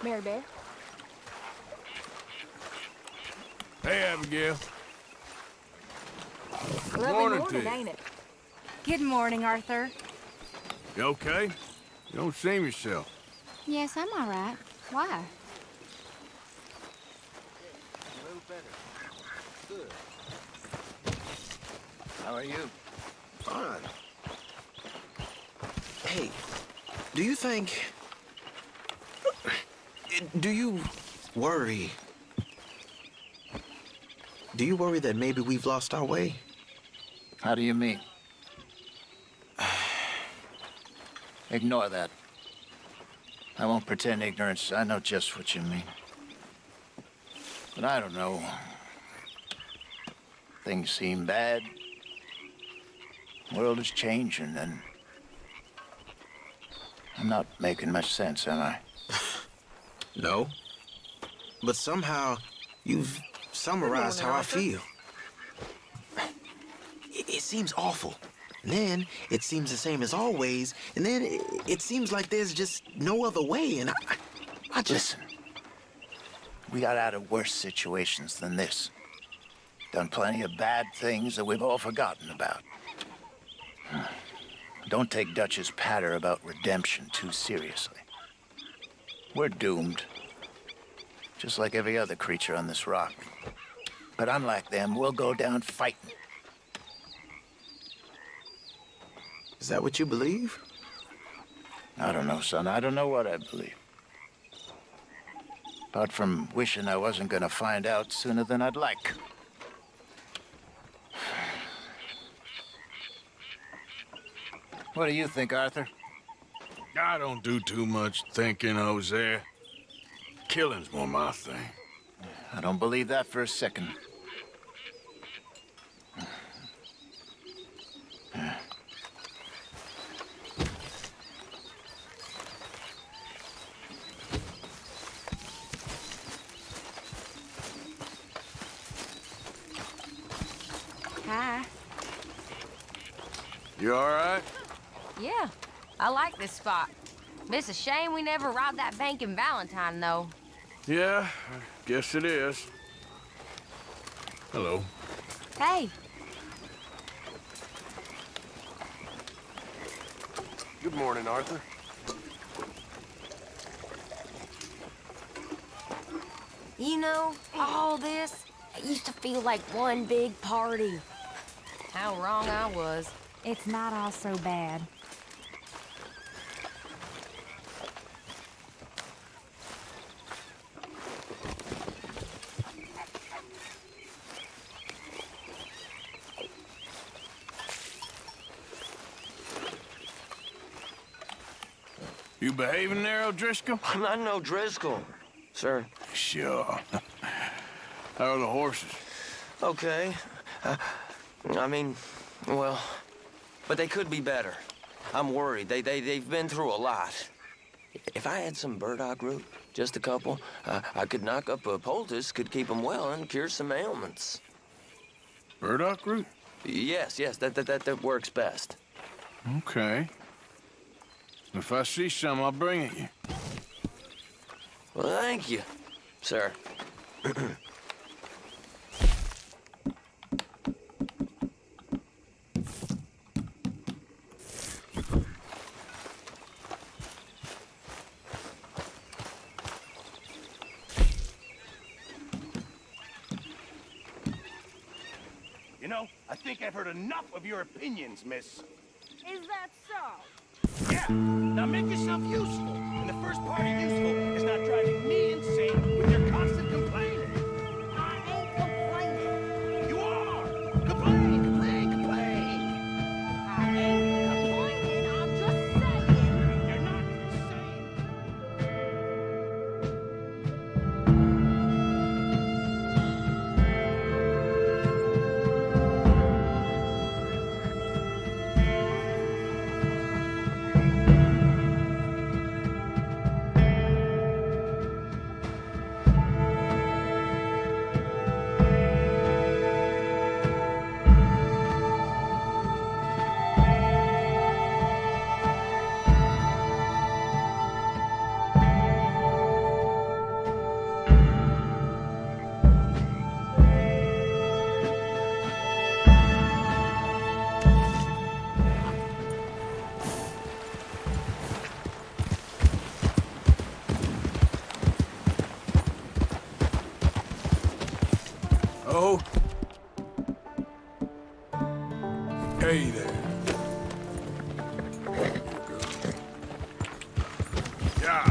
Mary Bear? Hey, Abigail. Lovely Morning to morning, you. ain't it? Good morning, Arthur. You okay? You don't seem yourself. Yes, I'm all right. Why? A little better. Good. How are you? Fine. Hey, do you think... Do you worry? Do you worry that maybe we've lost our way? How do you mean? Ignore that. I won't pretend ignorance. I know just what you mean. But I don't know. Things seem bad. World is changing, and I'm not making much sense, am I? No. But somehow, you've summarized how I feel. It seems awful. And then it seems the same as always, and then it seems like there's just no other way, and I just... Listen, we got out of worse situations than this. Done plenty of bad things that we've all forgotten about. Don't take Dutch's patter about redemption too seriously. We're doomed. Just like every other creature on this rock. But unlike them, we'll go down fighting. Is that what you believe? I don't know, son. I don't know what I believe. Apart from wishing I wasn't gonna find out sooner than I'd like. What do you think, Arthur? I don't do too much thinking, Hosea. Killing's more my thing. I don't believe that for a second. Hi. You all right? Yeah, I like this spot. It's a shame we never robbed that bank in Valentine, though. Yeah, I guess it is. Hello. Hey. Good morning, Arthur. You know, all this, it used to feel like one big party. How wrong I was. It's not all so bad. You behaving there, O'Driscoll? I'm not no Driscoll, sir. Sure. How are the horses? Okay. I mean, well, but they could be better. I'm worried. They've been through a lot. If I had some burdock root, just a couple, I could knock up a poultice, could keep them well and cure some ailments. Burdock root? Yes, that works best. Okay. If I see some, I'll bring it you. Well, thank you, sir. You know, I think I've heard enough of your opinions, miss. Is that so? Yeah, now make yourself useful. And the first part of useful is not driving me insane with your constant complaining. I ain't complaining. You are! Complain, complain, complain! I ain't complaining. I'm just saying. You're not insane. Oh? Hey there. Yeah.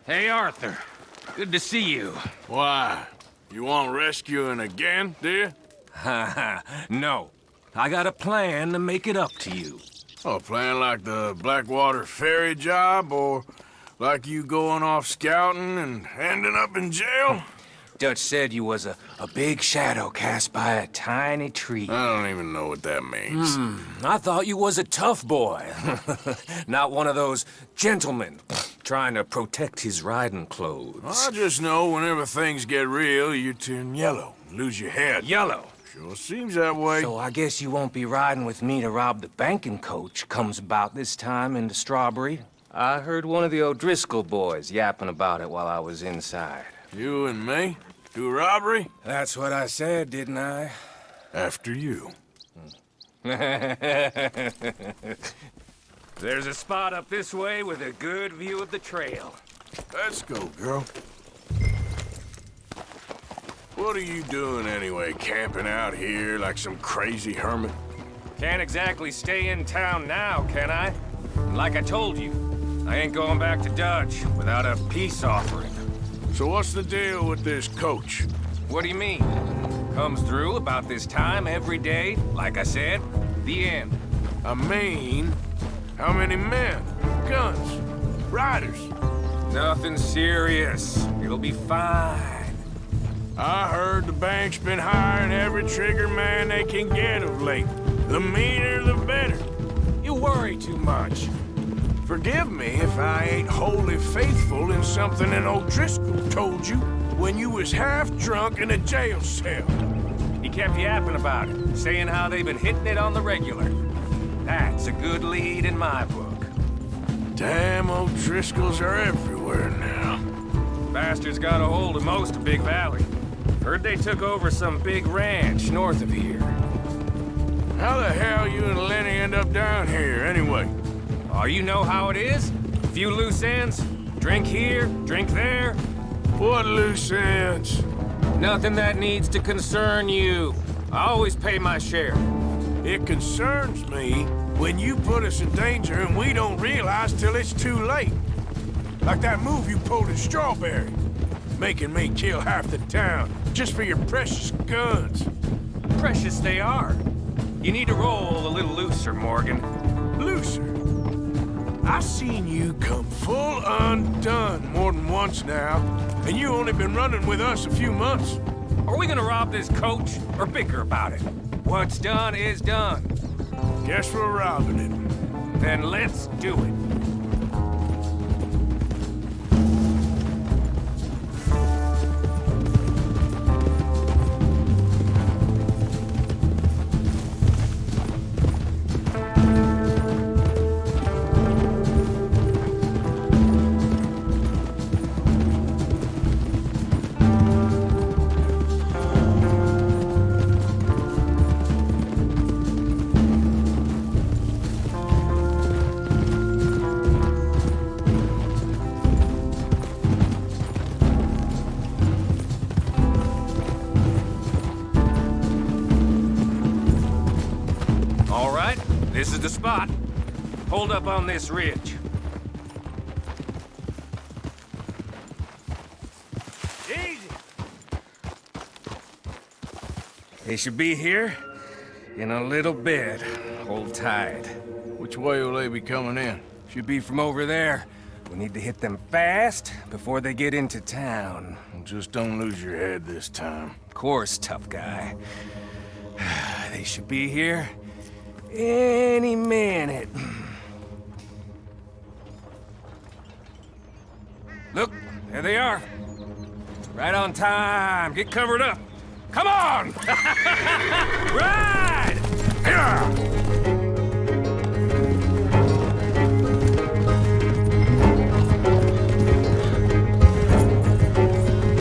Hey, Arthur. Good to see you. Why? You want rescuing again, do you? No. I got a plan to make it up to you. Oh, a plan like the Blackwater ferry job, or like you going off scouting and ending up in jail? Dutch said you was a big shadow cast by a tiny tree. I don't even know what that means. I thought you was a tough boy. Not one of those gentlemen trying to protect his riding clothes. I just know whenever things get real, you turn yellow, lose your head. Yellow? Sure seems that way. So I guess you won't be riding with me to rob the banking coach comes about this time in the Strawberry. I heard one of the O'Driscoll boys yapping about it while I was inside. You and me? Do robbery? That's what I said, didn't I? After you. There's a spot up this way with a good view of the trail. Let's go, girl. What are you doing anyway, camping out here like some crazy hermit? Can't exactly stay in town now, can I? Like I told you, I ain't going back to Dutch without a peace offering. So what's the deal with this coach? What do you mean? Comes through about this time every day, like I said. The end. I mean, how many men? Guns? Riders? Nothing serious. It'll be fine. I heard the bank's been hiring every trigger man they can get of late. The meaner, the better. You worry too much. Forgive me if I ain't wholly faithful in something an O'Driscoll told you when you was half drunk in a jail cell. He kept yapping about it, saying how they've been hitting it on the regular. That's a good lead in my book. Damn O'Driscolls are everywhere now. Bastards got a hold of most of Big Valley. Heard they took over some big ranch north of here. How the hell you and Lenny end up down here, anyway? Oh, you know how it is? Few loose ends. Drink here, drink there. What loose ends? Nothing that needs to concern you. I always pay my share. It concerns me when you put us in danger and we don't realize till it's too late. Like that move you pulled in Strawberry. Making me kill half the town just for your precious guns. Precious they are. You need to roll a little looser, Morgan. Looser? I've seen you come full undone more than once now, and you only been running with us a few months. Are we gonna rob this coach or bicker about it? What's done is done. Guess we're robbing it. Then let's do it. This is the spot. Hold up on this ridge. Easy! They should be here in a little bit. Hold tight. Which way will they be coming in? Should be from over there. We need to hit them fast before they get into town. Just don't lose your head this time. Of course, tough guy. They should be here any minute. Look, there they are. Right on time. Get covered up. Come on! Ride!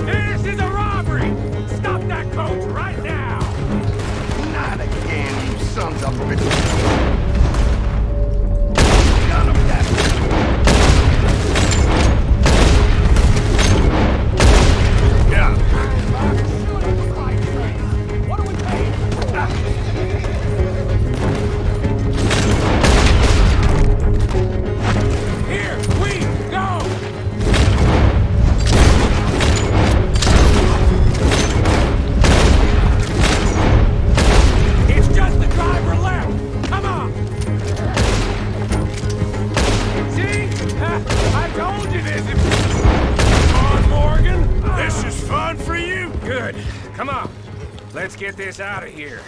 This is a robbery! Stop that coach right now! Not again, you sons of bitches! None of that! Yeah. What are we paying? Here we go! get this out of here.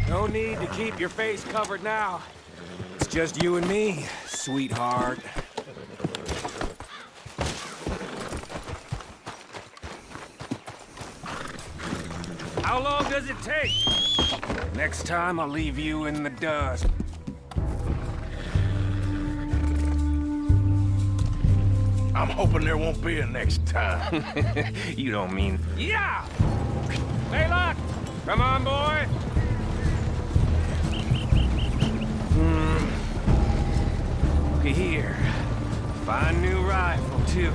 No need to keep your face covered now. It's just you and me, sweetheart. How long does it take? Next time I'll leave you in the dust. I'm hoping there won't be a next time. You don't mean... Yeah! Hey, look! Come on, boy! Here. Fine new rifle, too.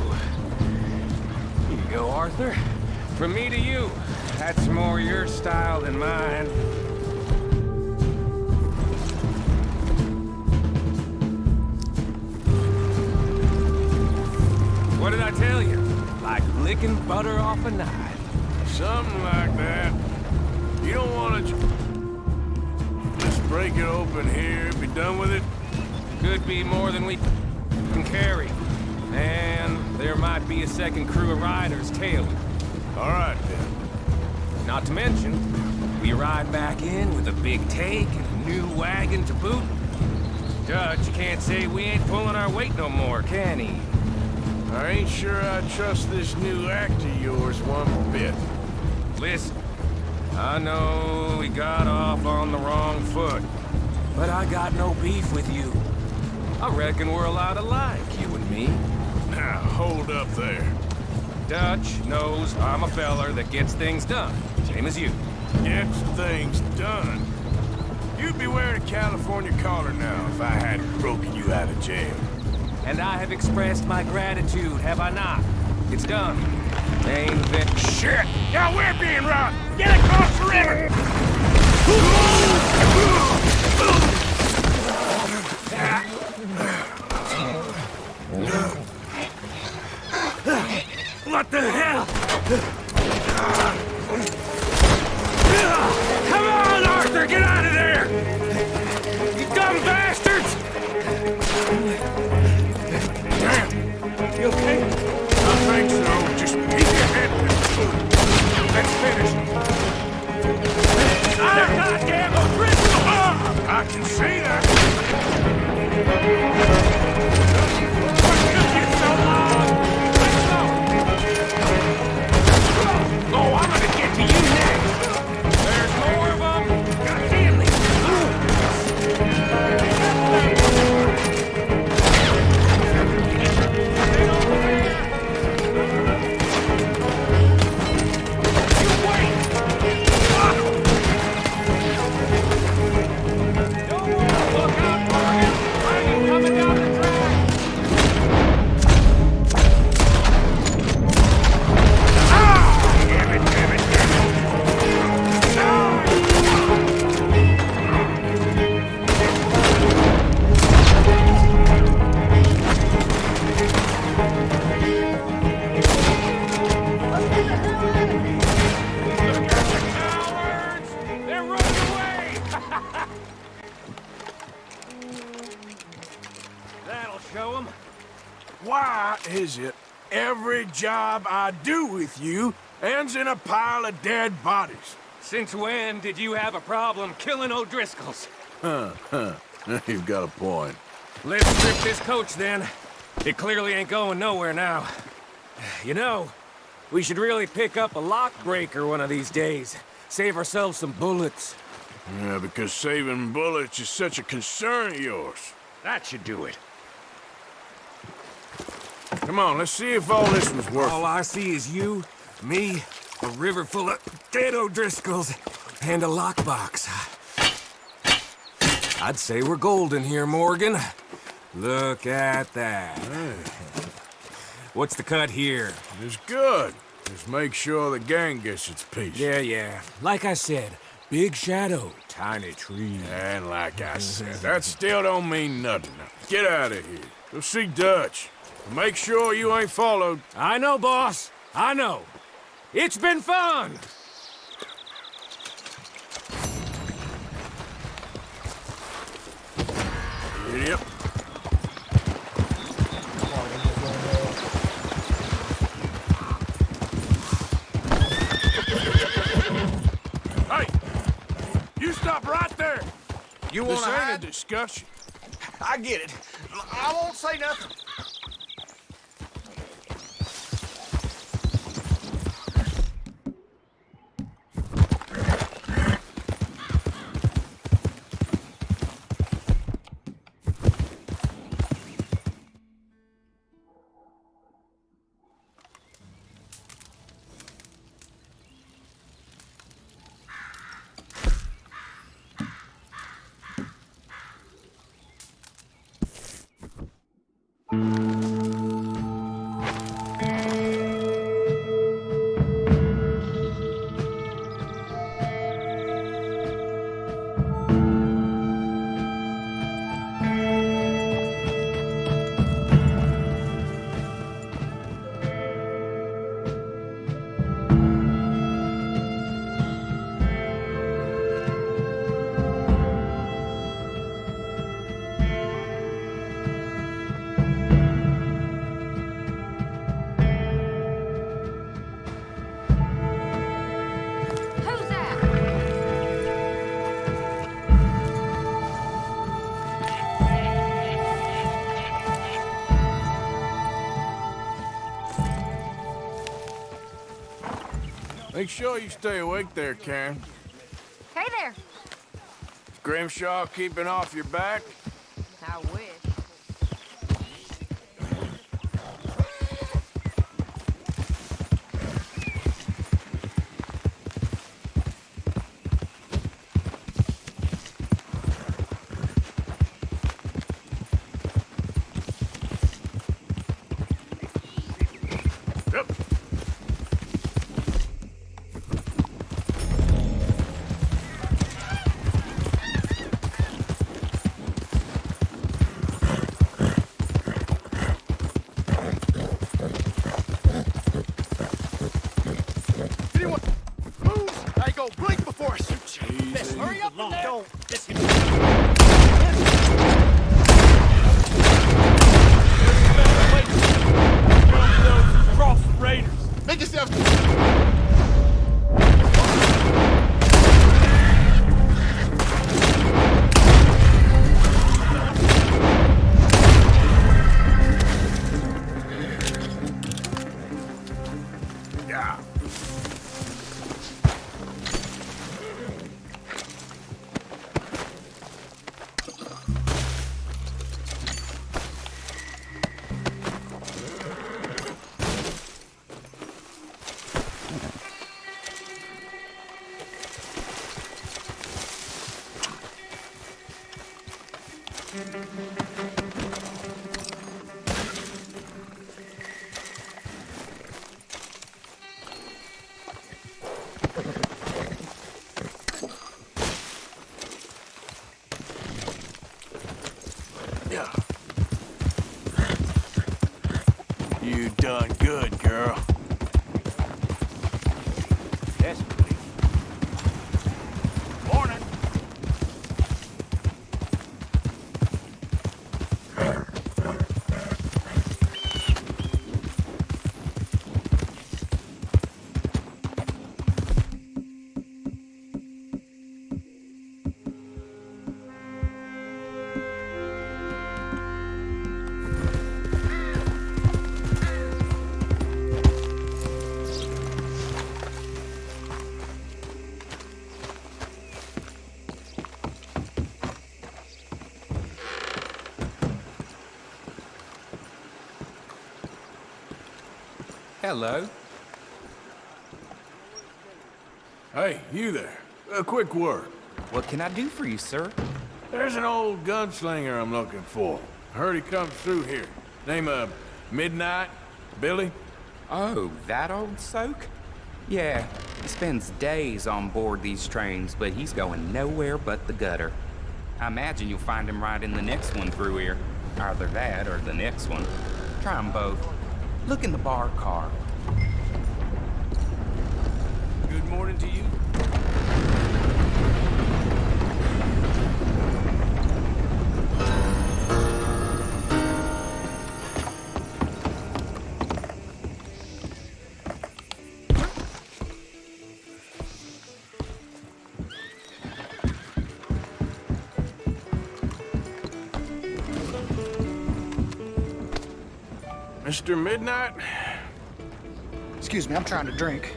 Here you go, Arthur. From me to you. That's more your style than mine. What did I tell you? Like licking butter off a knife. Something like that. You don't want to... Let's break it open here, be done with it. Could be more than we can carry. And there might be a second crew of riders tailing. All right, then. Not to mention, we ride back in with a big take and a new wagon to boot. Dutch can't say we ain't pulling our weight no more, can he? I ain't sure I trust this new act of yours one bit. Listen, I know we got off on the wrong foot, but I got no beef with you. I reckon we're a lot alike, you and me. Now, hold up there. Dutch knows I'm a feller that gets things done, same as you. Gets things done? You'd be wearing a California collar now if I hadn't broken you out of jail. And I have expressed my gratitude, have I not? It's done. Main event. Shit! Now we're being robbed! Get across the river! What the hell? Come on, Arthur, get out of there! You dumb bastards! Damn! You okay? I think so. Just keep your head down. Let's finish. Ah, goddamn O'Driscoll! I can see that. What took you so long? Let's go! Oh, I'm gonna get to you next! There's more of them! God damn it! Why is it every job I do with you ends in a pile of dead bodies? Since when did you have a problem killing O'Driscolls? You've got a point. Let's strip this coach, then. It clearly ain't going nowhere now. You know, we should really pick up a lock breaker one of these days. Save ourselves some bullets. Yeah, because saving bullets is such a concern of yours. That should do it. Come on, let's see if all this was worth it. All I see is you, me, a river full of dead O'Driscolls, and a lockbox. I'd say we're golden here, Morgan. Look at that. What's the cut here? It's good. Just make sure the gang gets its piece. Yeah. Like I said, big shadow, tiny tree. And like I said, that still don't mean nothing. Now, get out of here. Go see Dutch. Make sure you ain't followed. I know, boss. I know. It's been fun. Idiot. You This want to ain't a hide? discussion. I get it. I won't say nothing. Who's that? Make sure you stay awake there, Karen. Hey there. Is Grimshaw keeping off your back? I wish. Yep. Anyone move? I go blink before I shoot you. Miss, hurry up and don't. Cross Raiders. Make yourself. Yeah. Yeah. You done good, girl. Yes, please. Morning. Hello. Hey, you there. A quick word. What can I do for you, sir? There's an old gunslinger I'm looking for. Heard he comes through here. Name of Midnight? Billy? Oh, that old soak? Yeah, he spends days on board these trains, but he's going nowhere but the gutter. I imagine you'll find him right in the next one through here. Either that or the next one. Try them both. Look in the bar car. Good morning to you. Mr. Midnight? Excuse me, I'm trying to drink.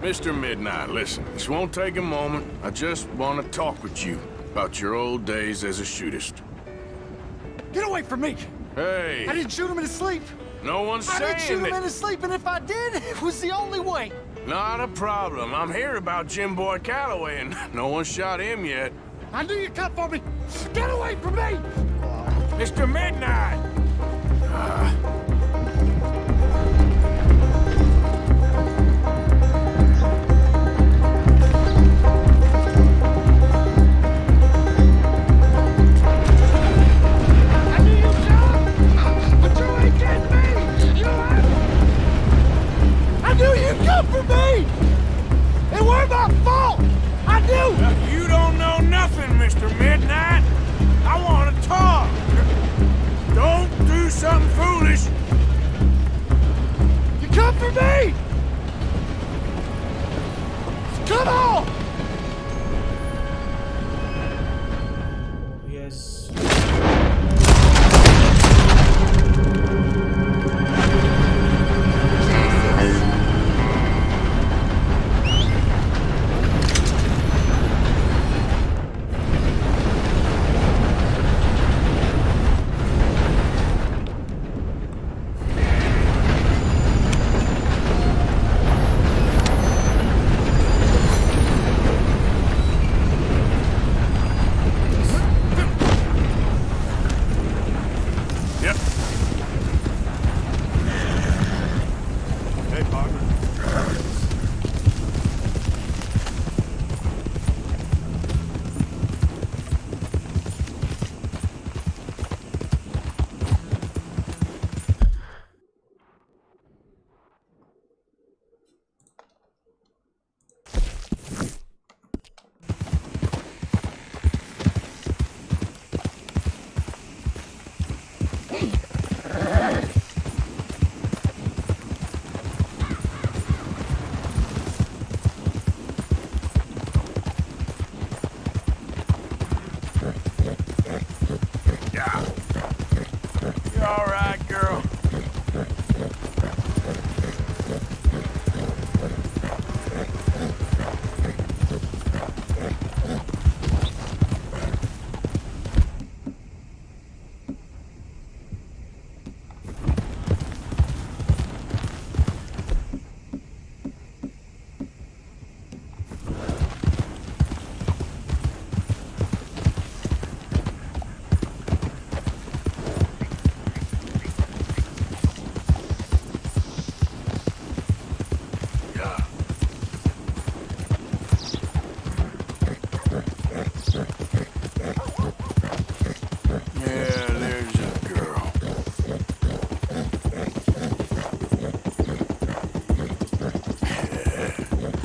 Mr. Midnight, listen, this won't take a moment. I just want to talk with you about your old days as a shootist. Get away from me! Hey! I didn't shoot him in his sleep! No one's I saying didn't shoot him that... in his sleep, and if I did, it was the only way! Not a problem. I'm here about Jim Boy Calloway, and no one shot him yet. I knew you'd come for me! Get away from me! Mr. Midnight! I knew you'd come for me! It weren't my fault! I knew! You don't know nothing, Mr. Midnight. I want to talk. Don't do something foolish. You come for me! Come on! Yes. Yep. Hey, partner. Yeah. You all right, girl? Yeah, there's a girl.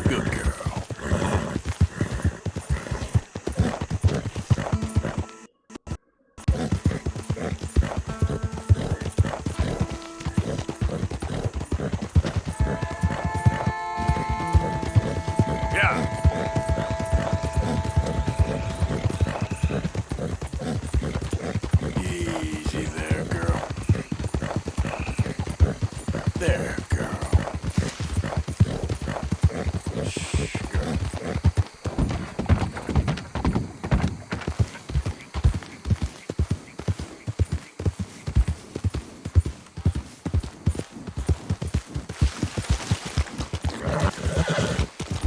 Good girl. Yeah. Easy there, girl. There, girl. Shh, girl.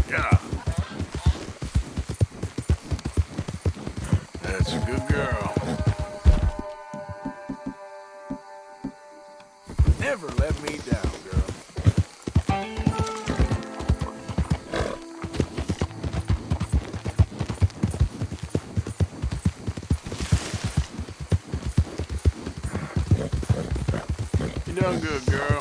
Yeah. That's a good girl. Never let me down, girl. You done good, girl.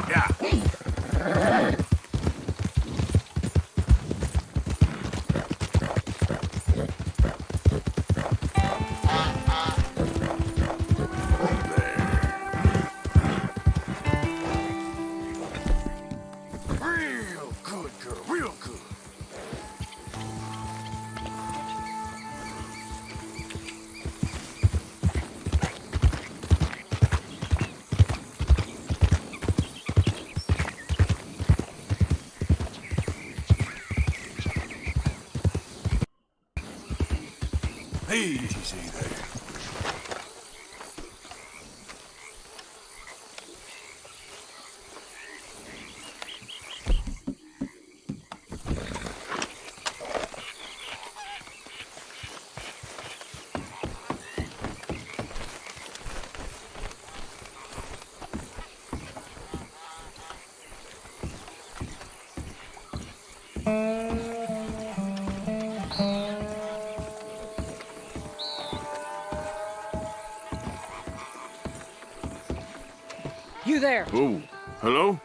Yeah. Real good, girl, real good. Easy there. You there? Oh, hello?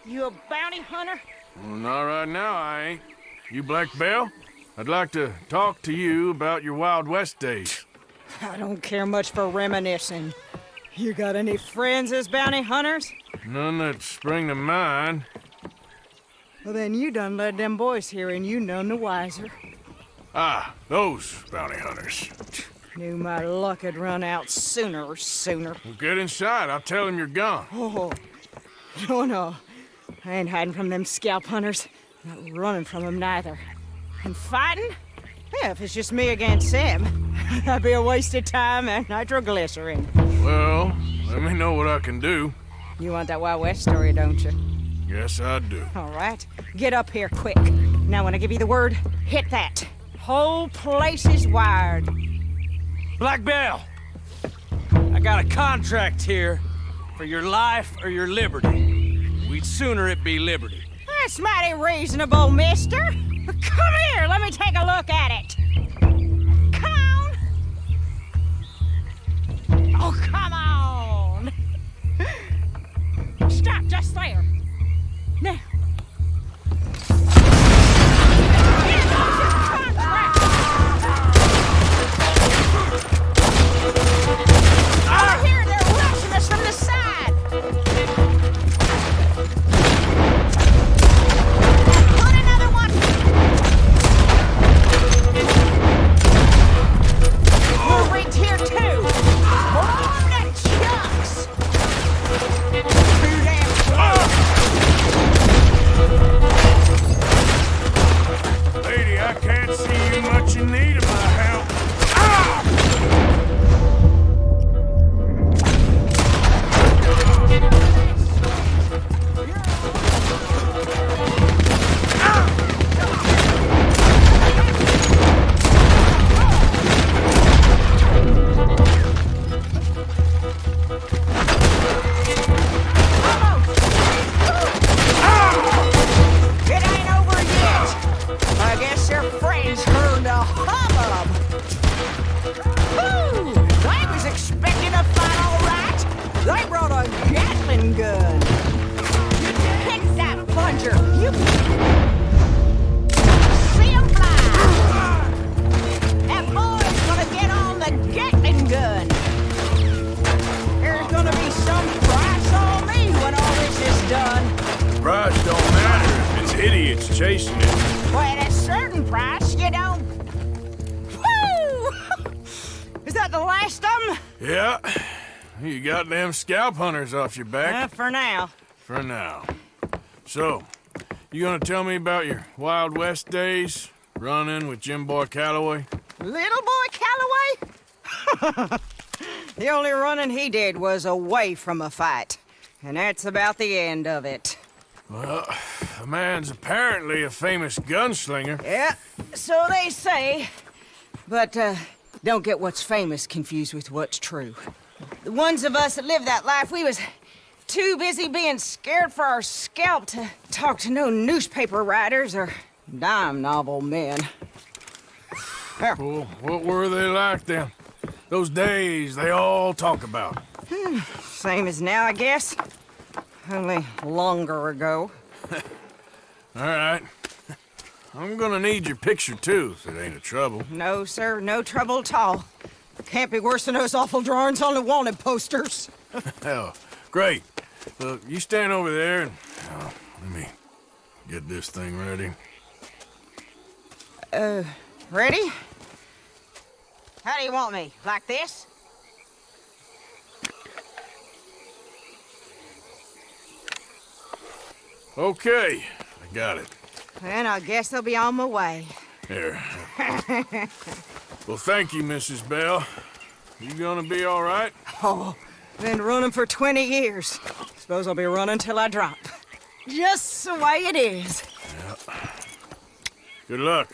You a bounty hunter? Well, not right now, I ain't. You Black Belle? I'd like to talk to you about your Wild West days. I don't care much for reminiscing. You got any friends as bounty hunters? None that spring to mind. Well, then you done led them boys here and you none the wiser. Ah, those bounty hunters. Knew my luck had run out sooner or sooner. Well, get inside. I'll tell them you're gone. Oh, no. I ain't hiding from them scalp hunters. Not running from them neither. And fighting? Yeah, if it's just me against them, that'd be a waste of time and nitroglycerin. Well, let me know what I can do. You want that Wild West story, don't you? Yes, I do. All right. Get up here quick. Now, when I give you the word, hit that. Whole place is wired. Black Belle, I got a contract here for your life or your liberty. We'd sooner it be liberty. That's mighty reasonable, mister. Come here, let me take a look at it. Come on. Oh, come on. Stop just there. Now. Over here, they're rushing us from the side. Put another one. We're rigged here too. Bomb the chucks. Too damn close. Lady, I can't see you much in need of my help. It ain't over yet. I guess your friends heard the hubbub. Whew! They was expecting a fight, all right. They brought a Gatling gun. You pick that plunger. You see 'em fly. That boy's gonna get on the Gatling gun. There's gonna be some price on me when all this is done. Price don't matter if it's idiots chasing it. Well, at a certain price, you don't. Woo! Is that the last of them? Yeah. You got them scalp hunters off your back. For now. For now. So, you gonna tell me about your Wild West days? Running with Jim Boy Calloway? Little boy Calloway? The only running he did was away from a fight. And that's about the end of it. Well, the man's apparently a famous gunslinger. Yeah, so they say. But, don't get what's famous confused with what's true. The ones of us that lived that life, we was too busy being scared for our scalp to talk to no newspaper writers or dime novel men. Well, what were they like then? Those days they all talk about. Same as now, I guess. Only longer ago. All right. I'm gonna need your picture, too, if it ain't a trouble. No, sir, no trouble at all. Can't be worse than those awful drawings on the wanted posters. Hell, great. Look, you stand over there and... let me get this thing ready. Ready? How do you want me? Like this? Okay, I got it. Then I guess I'll be on my way. Here. Well, thank you, Mrs. Bell. You gonna be all right? Oh, been running for 20 years. Suppose I'll be running till I drop. Just the way it is. Yeah. Good luck.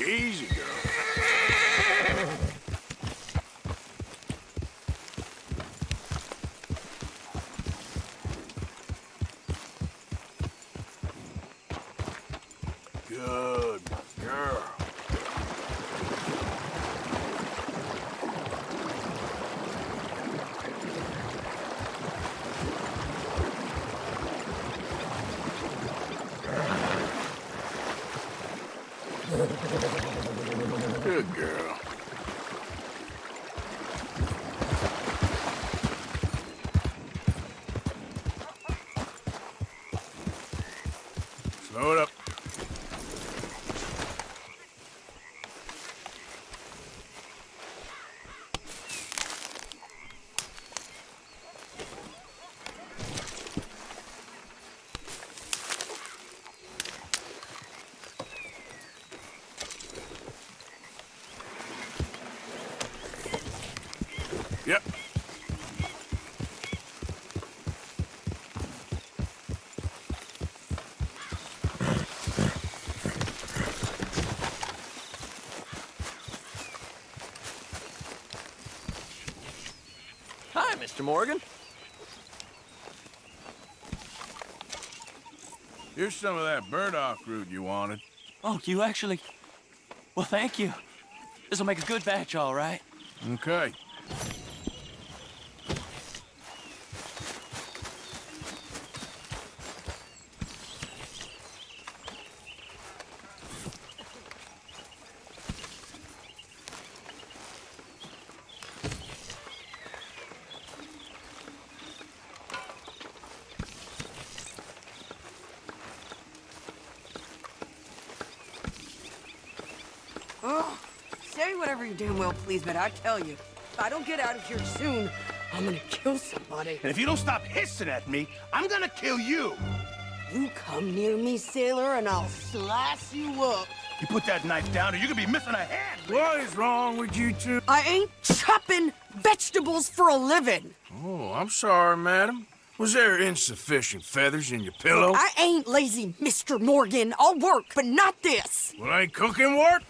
Easy, girl. Good girl. Good girl. Slow it up. Yep. Hi, Mr. Morgan. Here's some of that burdock root you wanted. Oh, you actually? Well, thank you. This'll make a good batch, all right. Okay. Oh, say whatever you damn well please, but I tell you, if I don't get out of here soon, I'm gonna kill somebody. And if you don't stop hissing at me, I'm gonna kill you. You come near me, sailor, and I'll slice you up. You put that knife down or you're gonna be missing a hand. What is wrong with you two? I ain't chopping vegetables for a living. Oh, I'm sorry, madam. Was there insufficient feathers in your pillow? I ain't lazy, Mr. Morgan. I'll work, but not this. Well, ain't cooking work?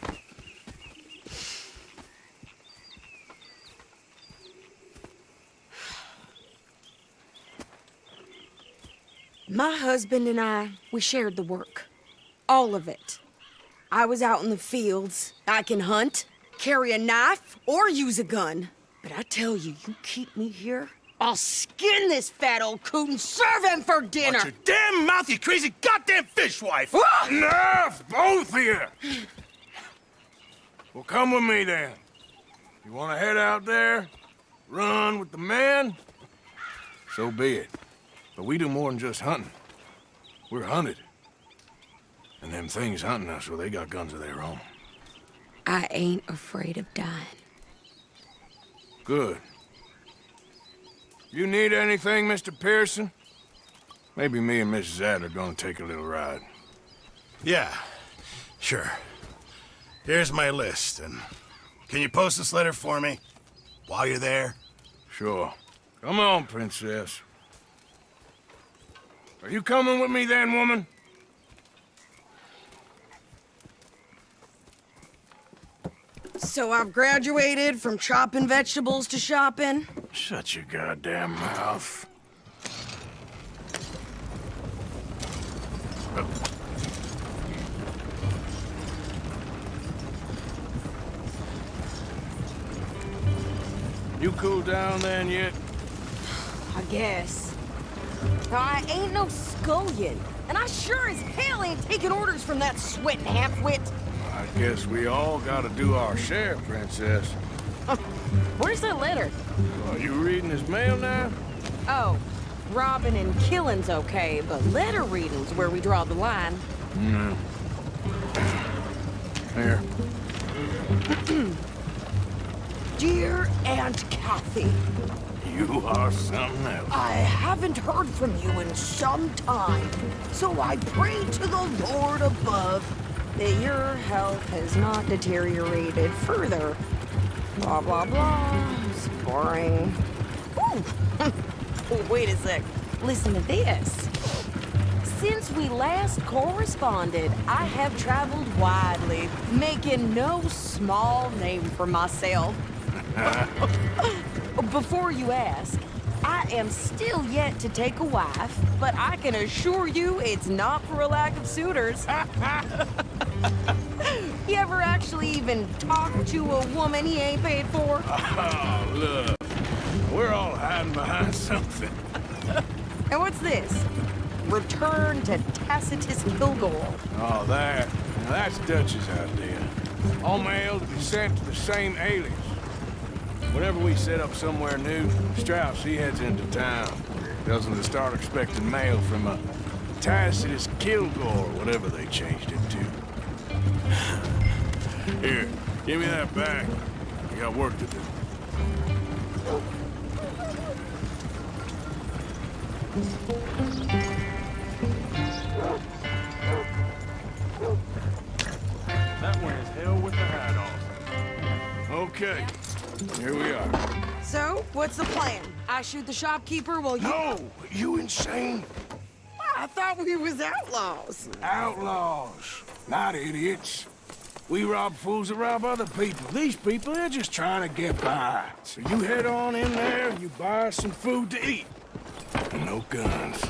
My husband and I, we shared the work. All of it. I was out in the fields. I can hunt, carry a knife, or use a gun. But I tell you, you keep me here, I'll skin this fat old coot and serve him for dinner. Watch your damn mouth, you crazy goddamn fishwife! Enough, both of you! Well, come with me then. You want to head out there, run with the men? So be it. But we do more than just hunting. We're hunted. And them things hunting us, well, they got guns of their own. I ain't afraid of dying. Good. You need anything, Mr. Pearson? Maybe me and Mrs. Adler are gonna take a little ride. Yeah, sure. Here's my list, and can you post this letter for me while you're there? Sure. Come on, Princess. Are you coming with me then, woman? So I've graduated from chopping vegetables to shopping? Shut your goddamn mouth. You cool down then yet? I guess. I ain't no scullion, and I sure as hell ain't taking orders from that sweating half-wit. I guess we all gotta do our share, Princess. Where's that letter? Are you reading his mail now? Oh, robbing and killing's okay, but letter reading's where we draw the line. Here. Dear Aunt Kathy, You are something else. I haven't heard from you in some time, so I pray to the Lord above that your health has not deteriorated further. Blah, blah, blah. It's boring. Ooh. Wait a sec. Listen to this. Since we last corresponded, I have traveled widely, making no small name for myself. Before you ask, I am still yet to take a wife, but I can assure you it's not for a lack of suitors. You ever actually even talk to a woman he ain't paid for? Oh, look. We're all hiding behind something. And what's this? Return to Tacitus Kilgore. Oh, that's Dutch's idea. All mail to be sent to the same alias. Whenever we set up somewhere new, Strauss, he heads into town. Tells them to start expecting mail from a Tacitus Kilgore, whatever they changed it to. Here, give me that back. We got work to do. That one is hell with the hat on. Okay, here we are. So, what's the plan? I shoot the shopkeeper while you... No! You insane? I thought we was outlaws. Outlaws, not idiots. We rob fools that rob other people. These people, they're just trying to get by. So you head on in there, you buy some food to eat. No guns.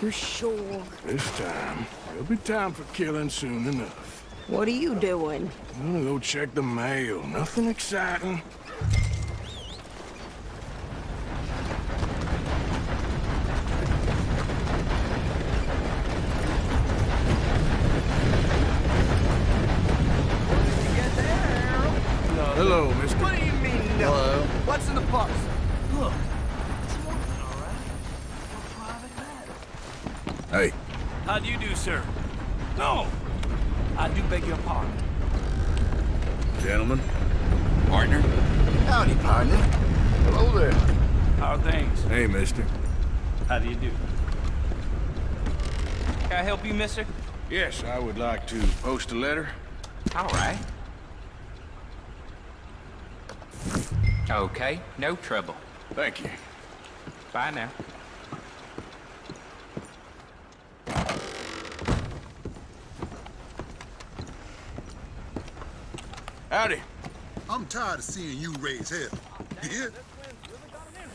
You're sure? This time, there'll be time for killing soon enough. What are you doing? I'm gonna go check the mail. Nothing exciting. Hello, mister. What do you mean, no? Hello. What's in the parcel? Look. Hey. How do you do, sir? No! I do beg your pardon. Gentlemen. Partner? Howdy, partner. Hello there. How are things? Hey, mister. How do you do? Can I help you, mister? Yes, I would like to post a letter. All right. Okay, no trouble. Thank you. Bye now. Howdy. I'm tired of seeing you raise hell. Yeah?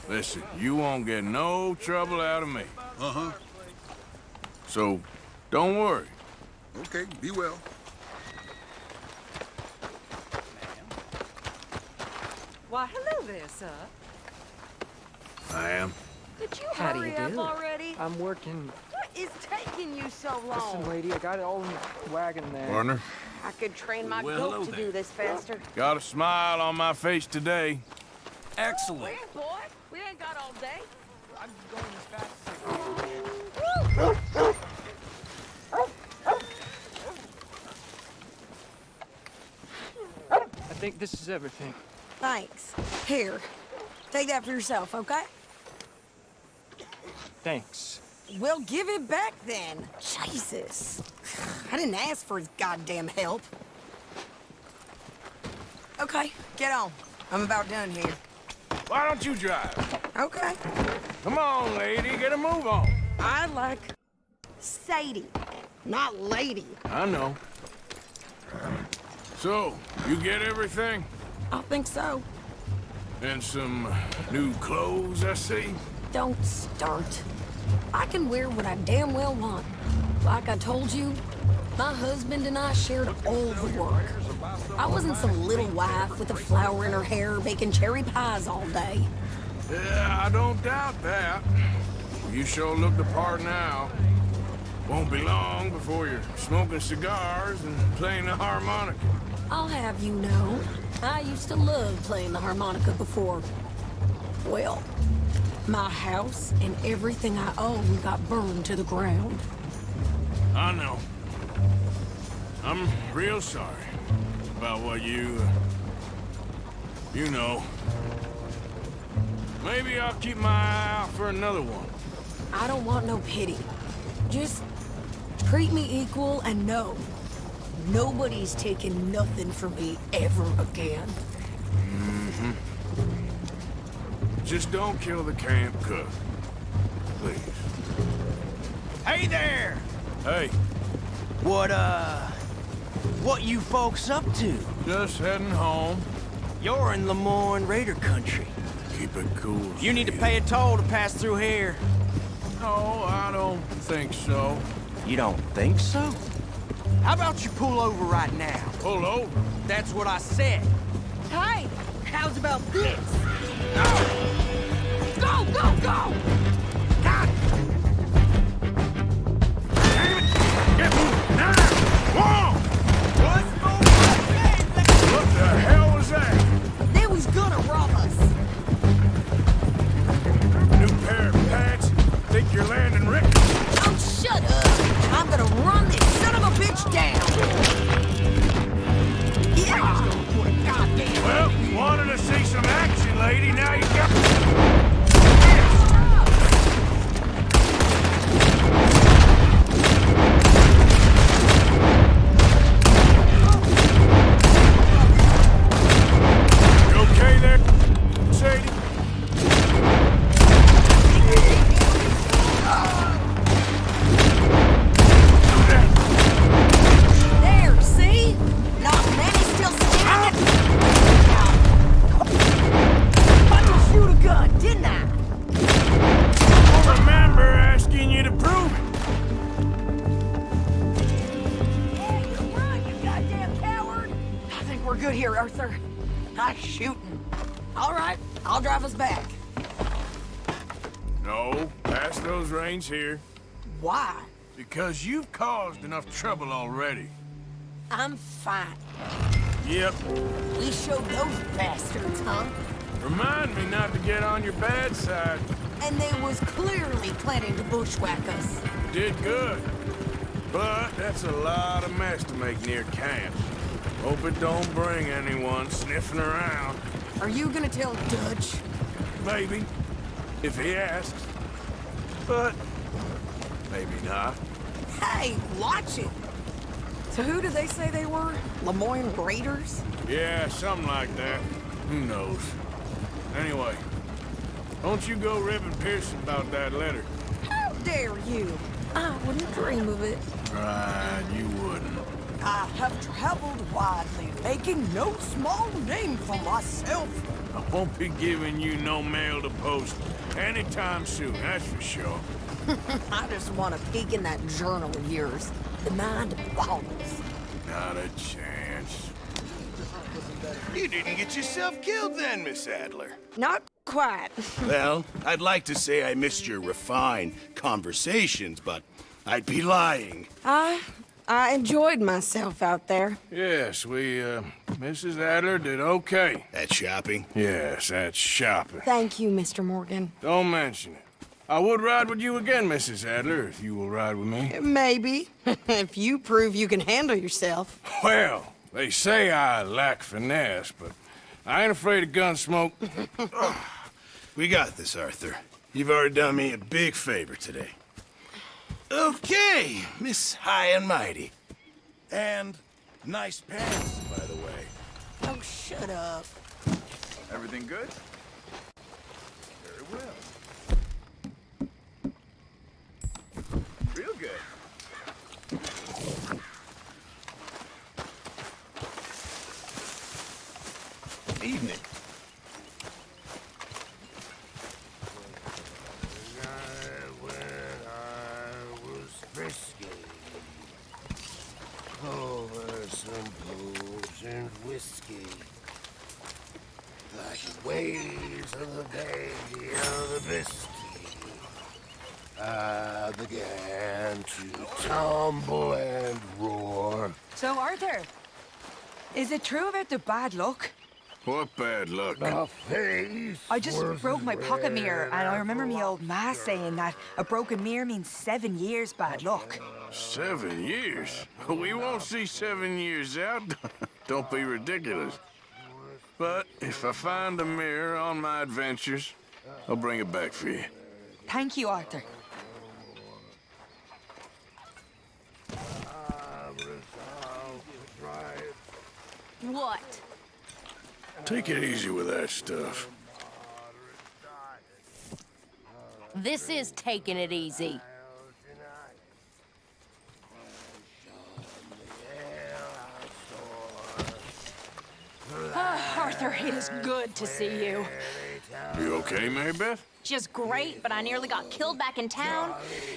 Listen, you won't get no trouble out of me. Uh-huh. So, don't worry. Okay, be well. Why, hello there, sir. I am. Did you How do you hurry up do? already? I'm working. What is taking you so long? Listen, lady, I got it all in the wagon there. Partner. I could train my Well, goat hello to there. do this faster. Got a smile on my face today. Excellent. Wait, boy. We ain't got all day. I'm going as fast I think this is everything. Thanks. Here, take that for yourself, okay? Thanks. Well, give it back then. Jesus. I didn't ask for his goddamn help. Okay, get on. I'm about done here. Why don't you drive? Okay. Come on, lady, get a move on. I like Sadie, not lady. I know. So, you get everything? I think so. And some new clothes, I see? Don't start. I can wear what I damn well want. Like I told you, my husband and I shared all the work. I wasn't some little wife with a flower in her hair baking cherry pies all day. Yeah, I don't doubt that. You sure look the part now. Won't be long before you're smoking cigars and playing the harmonica. I'll have you know, I used to love playing the harmonica before. Well, my house and everything I own got burned to the ground. I know. I'm real sorry about what you know. Maybe I'll keep my eye out for another one. I don't want no pity. Just treat me equal and know nobody's taking nothing from me ever again. Mm-hmm. Just don't kill the camp cook. Please. Hey there! Hey. What you folks up to? Just heading home. You're in Lemoyne Raider country. Keep it cool. You need to pay a toll to pass through here. No, I don't think so. You don't think so? How about you pull over right now? Pull over? That's what I said. Hey, how's about this? Go, go, go! God! Damn it! Get moving now! Whoa! What the hell was that? They was gonna rob us. New pair of pants? Think you're landing Rick? Oh, shut up! I'm gonna run this son of a bitch down! Yeah! Goddamn! Well, wanted to see some action, lady. Now you got... You okay there, Sadie? There, see? Not many still standing. I didn't shoot a gun, didn't I? Don't remember asking you to prove it. Hey, you're right, you goddamn coward! I think we're good here, Arthur. Nice shooting. All right, I'll drive us back. No, pass those reins here. Why? Because you've caused enough trouble already. I'm fine. Yep. We showed those bastards, huh? Remind me not to get on your bad side. And they was clearly planning to bushwhack us. Did good. But that's a lot of mess to make near camp. Hope it don't bring anyone sniffing around. Are you gonna tell Dutch? Maybe. If he asks. But maybe not. Hey, watch it! So who do they say they were? Lemoyne Raiders? Yeah, something like that. Who knows? Anyway, don't you go ribbing Pearson about that letter. How dare you? I wouldn't dream of it. Right, you wouldn't. I have traveled widely, making no small name for myself. I won't be giving you no mail to post anytime soon, that's for sure. I just want to peek in that journal of yours. The mind boggles. Not a chance. You didn't get yourself killed then, Miss Adler. Not quite. Well, I'd like to say I missed your refined conversations, but I'd be lying. I I enjoyed myself out there. Yes, Mrs. Adler did okay. At shopping? Yes, that's shopping. Thank you, Mr. Morgan. Don't mention it. I would ride with you again, Mrs. Adler, if you will ride with me. Maybe. If you prove you can handle yourself. Well, they say I lack finesse, but I ain't afraid of gun smoke. We got this, Arthur. You've already done me a big favor today. Okay, Miss High and Mighty. And nice pants, by the way. Oh, shut up. Everything good? Very well. Real good. Evening. Over some booze and whiskey. Like waves of the bay of the Biscay. I began to tumble and roar. So, Arthur, is it true about the bad luck? What bad luck? My face I just was broke my pocket mirror, and I remember red. me old ma saying that a broken mirror means 7 years bad luck. 7 years? We won't see 7 years out. Don't be ridiculous. But if I find a mirror on my adventures, I'll bring it back for you. Thank you, Arthur. What? Take it easy with that stuff. This is taking it easy. Arthur, it is good to see you. You okay, Mary Beth? Just great, but I nearly got killed back in town.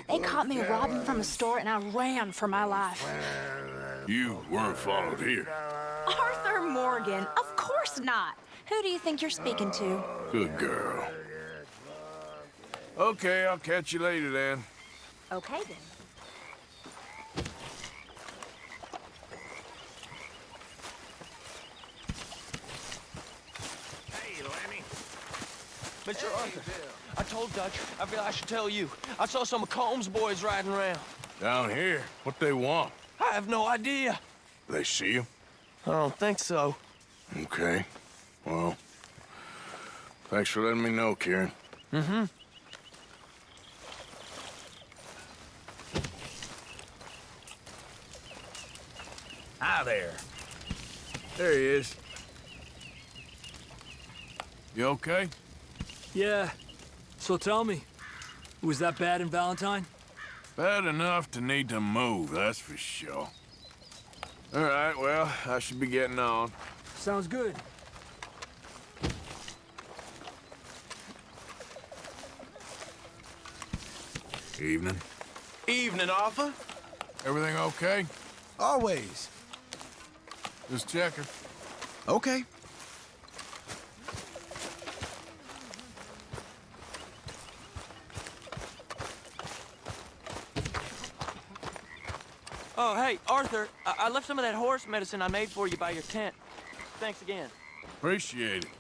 They caught me robbing from a store and I ran for my life. You weren't followed here. Arthur Morgan, of course not. Who do you think you're speaking to? Good girl. Okay, I'll catch you later then. Okay then. Hey, Lemmy. Mr. Arthur, I told Dutch, I feel I should tell you. I saw some of Combs' boys riding around. Down here? What they want? I have no idea. They see you? I don't think so. Okay. Well, thanks for letting me know, Kieran. Mm-hmm. Hi there. There he is. You okay? Yeah. So tell me, was that bad in Valentine? Bad enough to need to move, that's for sure. All right, well, I should be getting on. Sounds good. Evening. Evening, Arthur. Everything okay? Always. Just checking. Okay. Oh, hey, Arthur, I left some of that horse medicine I made for you by your tent. Thanks again. Appreciate it.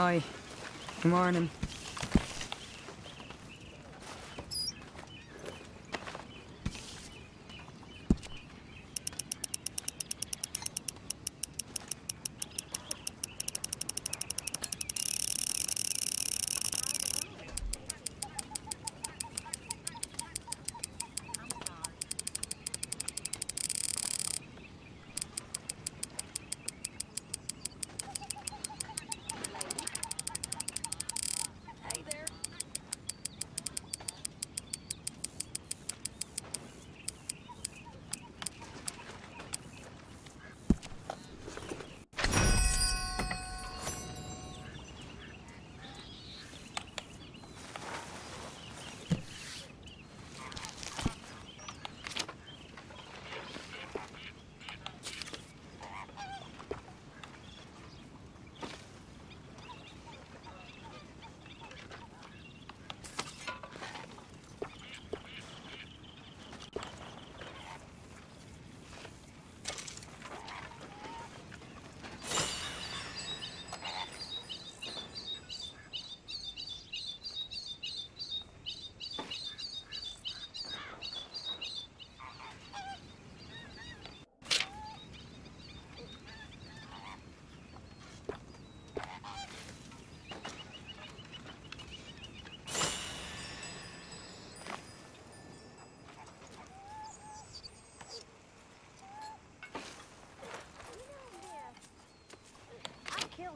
Hi. Good morning.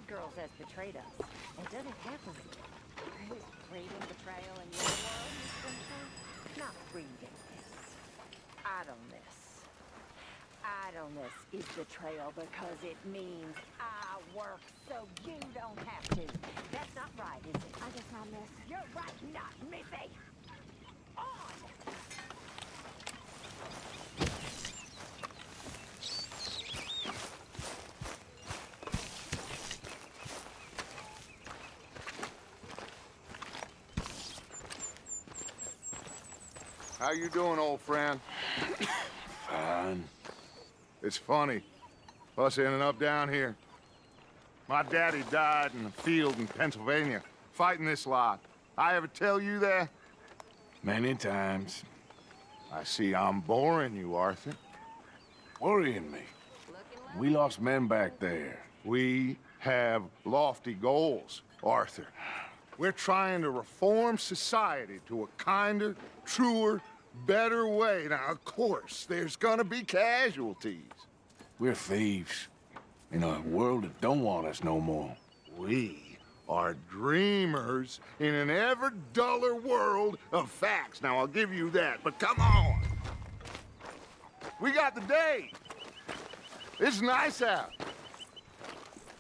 Girls has betrayed us. It doesn't happen. Is reading betrayal in your world, Miss Spencer? Not reading this. Idleness. Idleness is betrayal because it means I work so you don't have to. That's not right, is it? I guess not, miss. You're right, not Missy. On! How you doing, old friend? Fine. It's funny, us ending up down here. My daddy died in the field in Pennsylvania, fighting this lot. I ever tell you that? Many times. I see I'm boring you, Arthur. Worrying me. We lost men back there. We have lofty goals, Arthur. We're trying to reform society to a kinder, truer, better way. Now, of course, there's gonna be casualties. We're thieves in a world that don't want us no more. We are dreamers in an ever duller world of facts. Now, I'll give you that, but come on. We got the day. It's nice out.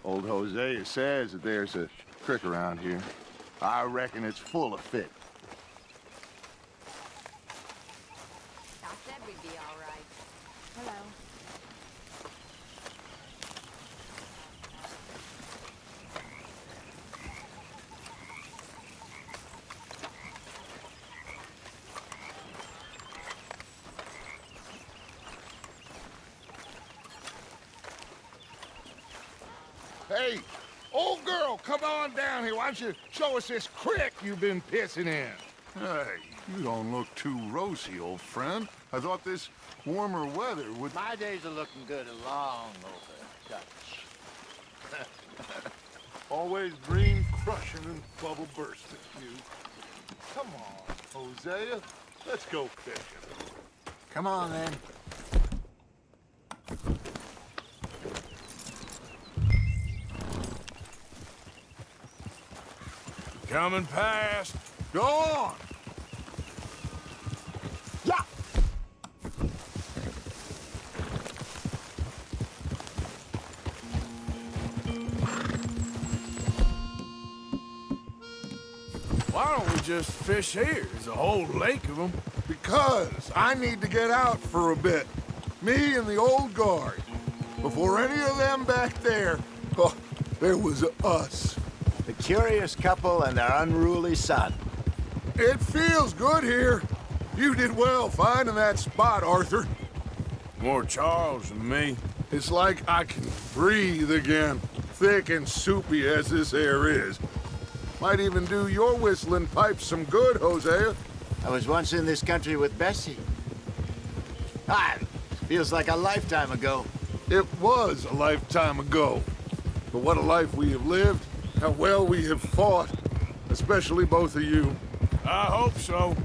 Old Hosea says that there's a creek around here. I reckon it's full of fish. I said we'd be all right. Hello. Hey, old girl, come on down here. Why don't you show us this creek you've been pissing in? Hey, you don't look too rosy, old friend. I thought this warmer weather would... My days are looking good along over, Dutch. Always dream crushing and bubble bursting, you. Come on, Hosea. Let's go fishing. Come on, then. Coming past. Go on. Yeah. Why don't we just fish here? There's a whole lake of them. Because I need to get out for a bit. Me and the old guard. Before any of them back there, oh, there was us. The curious couple and their unruly son. It feels good here. You did well finding that spot, Arthur. More Charles than me. It's like I can breathe again. thick and soupy as this air is. Might even do your whistling pipes some good, Hosea. I was once in this country with Bessie. Feels like a lifetime ago. It was a lifetime ago. But what a life we have lived. How well we have fought. Especially both of you. I hope so.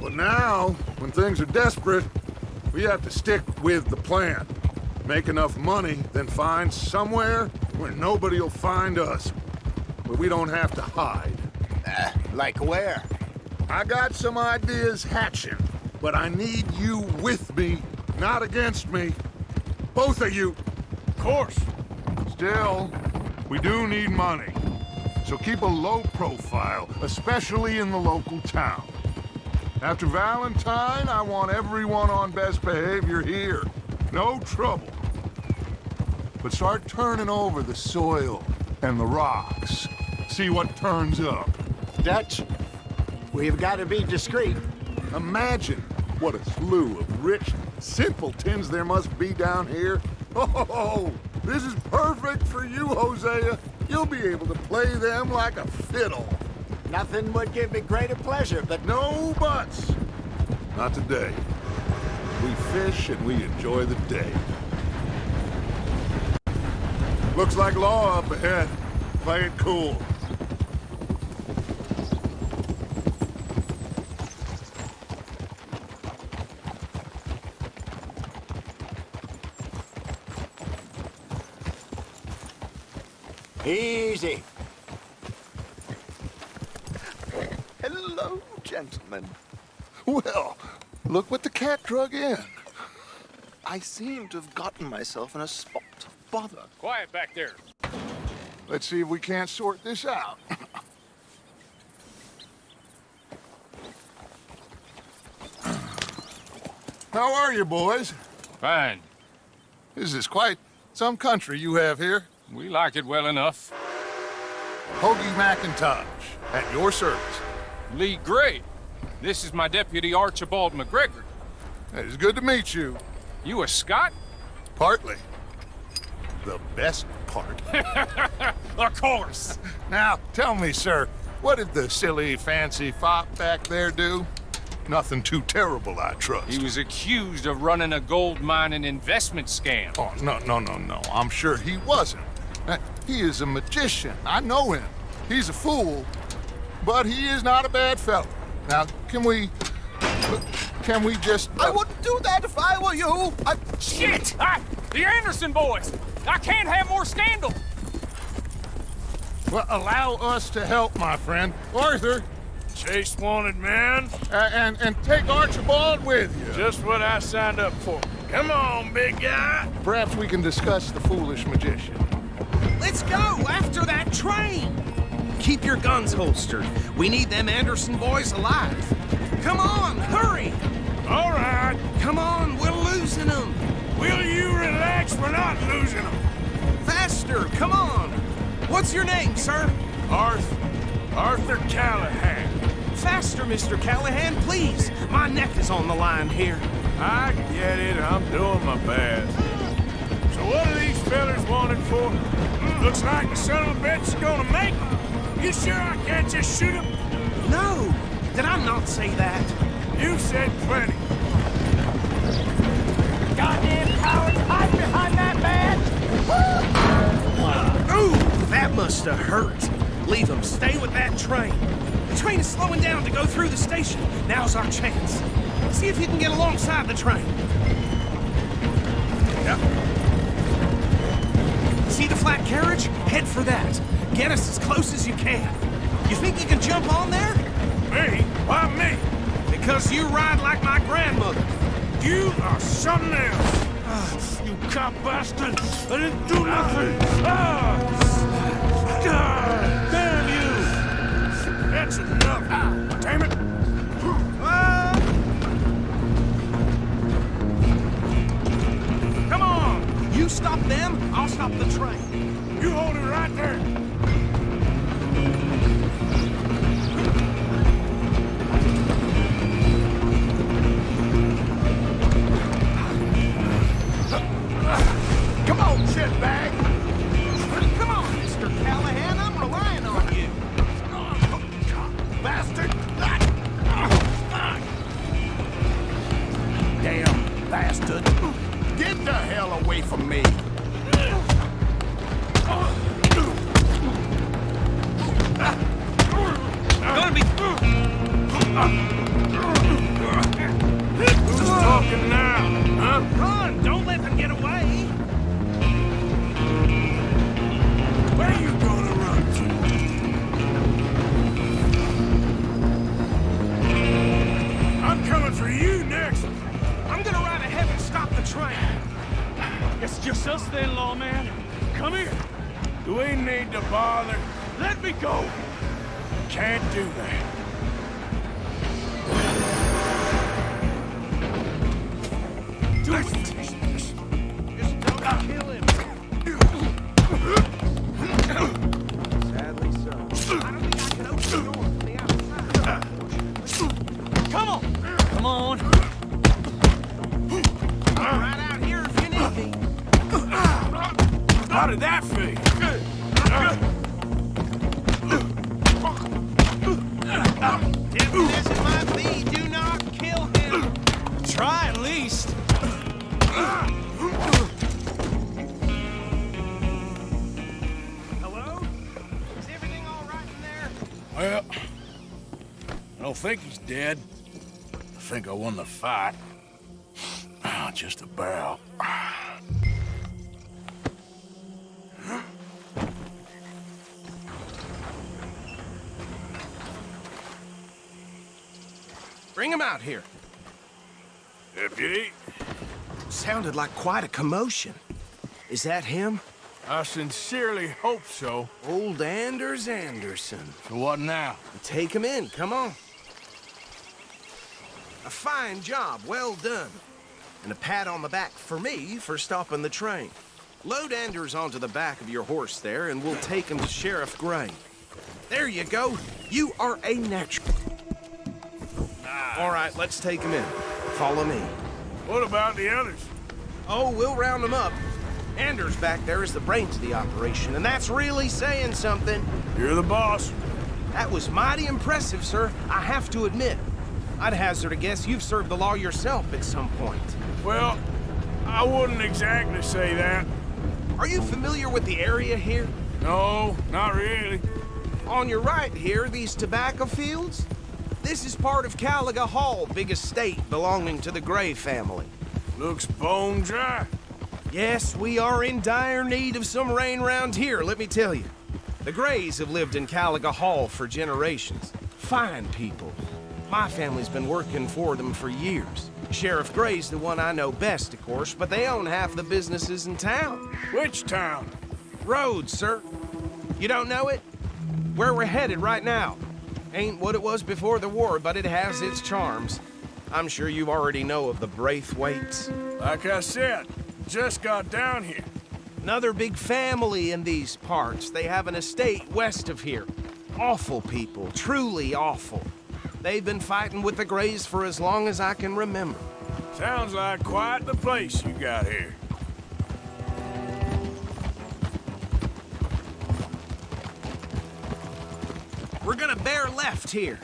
But now, when things are desperate, we have to stick with the plan. Make enough money, then find somewhere where nobody will find us. Where we don't have to hide. Like where? I got some ideas hatching, but I need you with me, not against me. Both of you. Of course. Still, we do need money. So keep a low profile, especially in the local town. After Valentine, I want everyone on best behavior here. No trouble. But start turning over the soil and the rocks. See what turns up. Dutch, we've got to be discreet. Imagine what a slew of rich simpletons there must be down here. Oh, this is perfect for you, Hosea. You'll be able to play them like a fiddle. Nothing would give me greater pleasure, but... No buts. Not today. We fish and we enjoy the day. Looks like law up ahead. Play it cool. Easy. Hello, gentlemen. Well, look what the cat drug in. I seem to have gotten myself in a spot of bother. Quiet back there. Let's see if we can't sort this out. How are you, boys? Fine. This is quite some country you have here. We like it well enough. Hoagie McIntosh, at your service. Lee Gray. This is my deputy Archibald McGregor. It is good to meet you. You a Scot? Partly. The best part. Of course. Now, tell me, sir, what did the silly, fancy fop back there do? Nothing too terrible, I trust. He was accused of running a gold mining investment scam. Oh, no. I'm sure he wasn't. He is a magician. I know him. He's a fool, but he is not a bad fellow. Now, can we just... I wouldn't do that if I were you. Shit! The Anderson boys! I can't have more scandal! Well, allow us to help, my friend. Arthur! Chase wanted man. And take Archibald with you. Just what I signed up for. Come on, big guy. Perhaps we can discuss the foolish magician. Let's go after that train! Keep your guns holstered. We need them Anderson boys alive. Come on, hurry! All right. Come on, we're losing them. Will you relax? We're not losing them. Faster, come on. What's your name, sir? Arthur Callahan. Faster, Mr. Callahan, please. My neck is on the line here. I get it. I'm doing my best. So what are these fellers wanted for? Looks like the son of a bitch is gonna make them. You sure I can't just shoot him? No. Did I not say that? You said plenty. Goddamn cowards, hide behind that man! Ooh, that must have hurt. Leave them. Stay with that train. The train is slowing down to go through the station. Now's our chance. See if you can get alongside the train. Yeah. See the flat carriage? Head for that. Get us as close as you can. You think you can jump on there? Me? Why me? Because you ride like my grandmother. You are something else. You cop bastard! I didn't do nothing! Damn you! That's enough! Damn it! Come on! You stop them, I'll stop the train. You hold it right there! Come on, shitbag! Come on! away from me. Gonna be. Who's talking now, huh? Run! Don't let them get away! Where you gonna run to? I'm coming for you next. I'm gonna ride ahead and stop the train. It's just us then, lawman. Come here. Do we need to bother? Let me go. Can't do that. Do it! Just don't kill him. Sadly so. I don't think I can open the door from the outside. Come on. Come on. I'm right out here if you need me. How did that feel? Tempting as it might be, do not kill him. Try at least. Hello? Is everything all right in there? Well, I don't think he's dead. I think I won the fight. Just about. Bring him out here. Deputy? Sounded like quite a commotion. Is that him? I sincerely hope so. Old Anders Anderson. So what now? Take him in, come on. A fine job, well done. And a pat on the back for me for stopping the train. Load Anders onto the back of your horse there, and we'll take him to Sheriff Gray. There you go. You are a natural. All right, let's take him in. Follow me. What about the others? Oh, we'll round them up. Anders back there is the brains of the operation, and that's really saying something. You're the boss. That was mighty impressive, sir. I have to admit. I'd hazard a guess you've served the law yourself at some point. Well, I wouldn't exactly say that. Are you familiar with the area here? No, not really. On your right here, these tobacco fields? This is part of Caliga Hall, big estate belonging to the Gray family. Looks bone dry. Yes, we are in dire need of some rain round here, let me tell you. The Grays have lived in Caliga Hall for generations. Fine people. My family's been working for them for years. Sheriff Gray's the one I know best, of course, but they own half the businesses in town. Which town? Rhodes, sir. You don't know it? Where we're headed right now. Ain't what it was before the war, but it has its charms. I'm sure you already know of the Braithwaites. Like I said, just got down here. Another big family in these parts. They have an estate west of here. Awful people, truly awful. They've been fighting with the Grays for as long as I can remember. Sounds like quite the place you got here. We're gonna bear left here.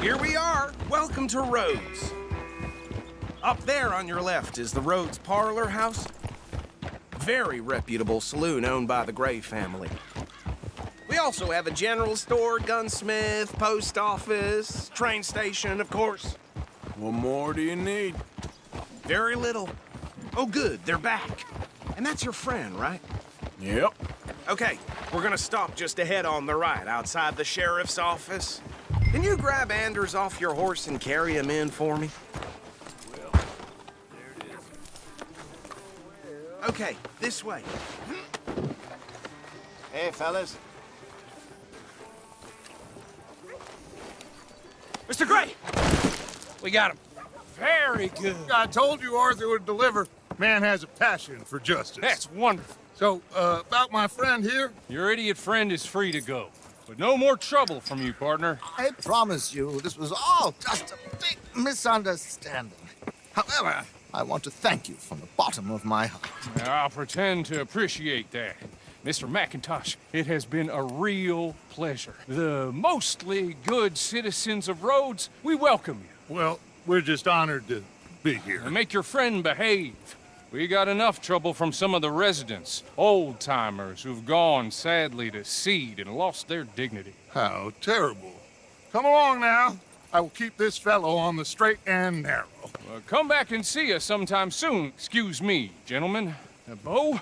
Here we are. Welcome to Rhodes. Up there on your left is the Rhodes Parlor House. Very reputable saloon owned by the Gray family. We also have a general store, gunsmith, post office, train station, of course. What more do you need? Very little. Oh, good, they're back. And that's your friend, right? Yep. Okay, we're gonna stop just ahead on the right, outside the sheriff's office. Can you grab Anders off your horse and carry him in for me? Okay, this way. Hey, fellas. Mr. Gray! We got him. Very good. I told you Arthur would deliver. Man has a passion for justice. That's wonderful. So, about my friend here? Your idiot friend is free to go. But no more trouble from you, partner. I promise you, this was all just a big misunderstanding. However, I want to thank you from the bottom of my heart. I'll pretend to appreciate that. Mr. McIntosh, it has been a real pleasure. The mostly good citizens of Rhodes, we welcome you. Well, we're just honored to be here. And make your friend behave. We got enough trouble from some of the residents, old-timers who've gone, sadly, to seed and lost their dignity. How terrible. Come along now. I will keep this fellow on the straight and narrow. Come back and see us sometime soon. Excuse me, gentlemen. Bo,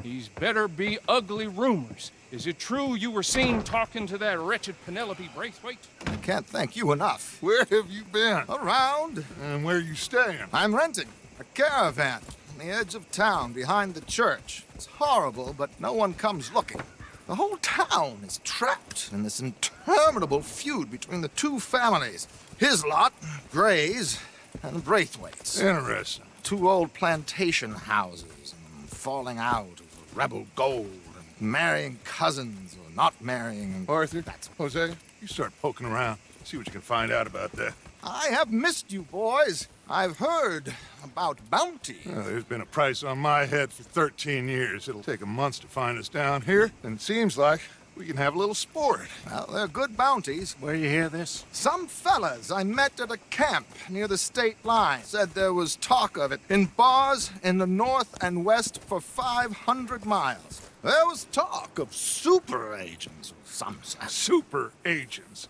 these better be ugly rumors. Is it true you were seen talking to that wretched Penelope Braithwaite? I can't thank you enough. Where have you been? Around. And where are you staying? I'm renting a caravan on the edge of town behind the church. It's horrible, but no one comes looking. The whole town is trapped in this interminable feud between the two families. His lot, Gray's, and Braithwaite's. Interesting. Two old plantation houses, and falling out over rebel gold, and marrying cousins or not marrying. Arthur, Hosea, you start poking around. See what you can find out about that. I have missed you, boys. I've heard about bounty. Well, there's been a price on my head for 13 years. It'll take 'em months to find us down here, and it seems like we can have a little sport. Well, they're good bounties. Where you hear this? Some fellas I met at a camp near the state line said there was talk of it in bars in the north and west for 500 miles. There was talk of super agents of some sort. Super agents?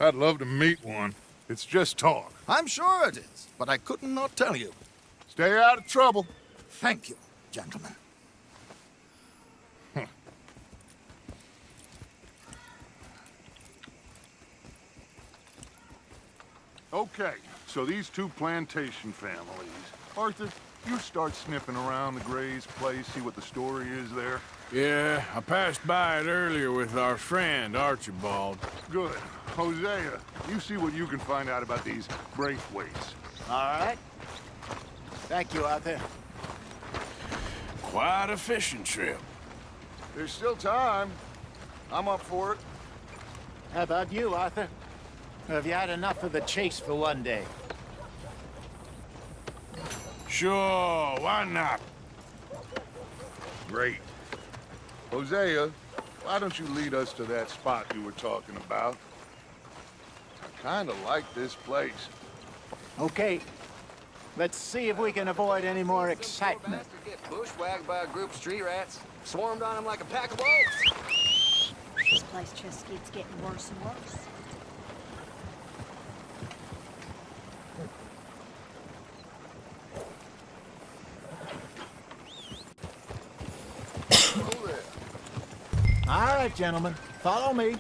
I'd love to meet one. It's just talk. I'm sure it is, but I couldn't not tell you. Stay out of trouble. Thank you, gentlemen. Okay, so these two plantation families. Arthur, you start sniffing around the Gray's place, see what the story is there. Yeah, I passed by it earlier with our friend, Archibald. Good. Hosea, you see what you can find out about these Braithwaites. All right. Thank you, Arthur. Quite a fishing trip. There's still time. I'm up for it. How about you, Arthur? Have you had enough of the chase for one day? Sure, why not? Great. Hosea, why don't you lead us to that spot you were talking about? I kind of like this place. Okay. Let's see if we can avoid any more excitement. Get bushwhacked by a group of street rats. Swarmed on them like a pack of wolves. This place just keeps getting worse and worse. All right, gentlemen. Follow me.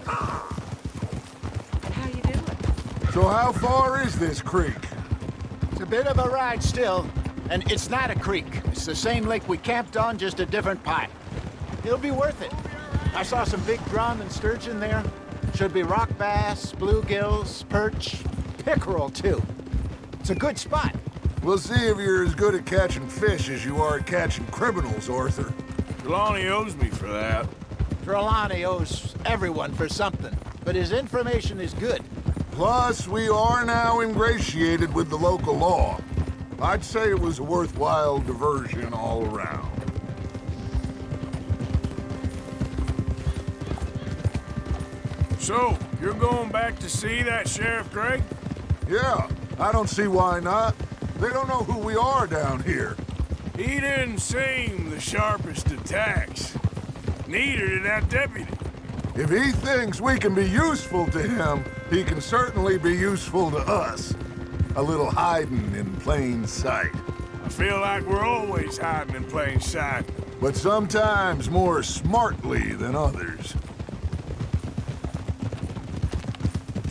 How you doing? So how far is this creek? It's a bit of a ride still, and it's not a creek. It's the same lake we camped on, just a different pipe. It'll be worth it. I saw some big drum and sturgeon there. Should be rock bass, bluegills, perch, pickerel, too. It's a good spot. We'll see if you're as good at catching fish as you are at catching criminals, Arthur. Trelawney owes me for that. Trelawney owes everyone for something, but his information is good. Plus, we are now ingratiated with the local law. I'd say it was a worthwhile diversion all around. So, you're going back to see that Sheriff Gray? Yeah, I don't see why not. They don't know who we are down here. He didn't seem the sharpest attacks. Neither did that deputy. If he thinks we can be useful to him, he can certainly be useful to us. A little hiding in plain sight. I feel like we're always hiding in plain sight. But sometimes more smartly than others.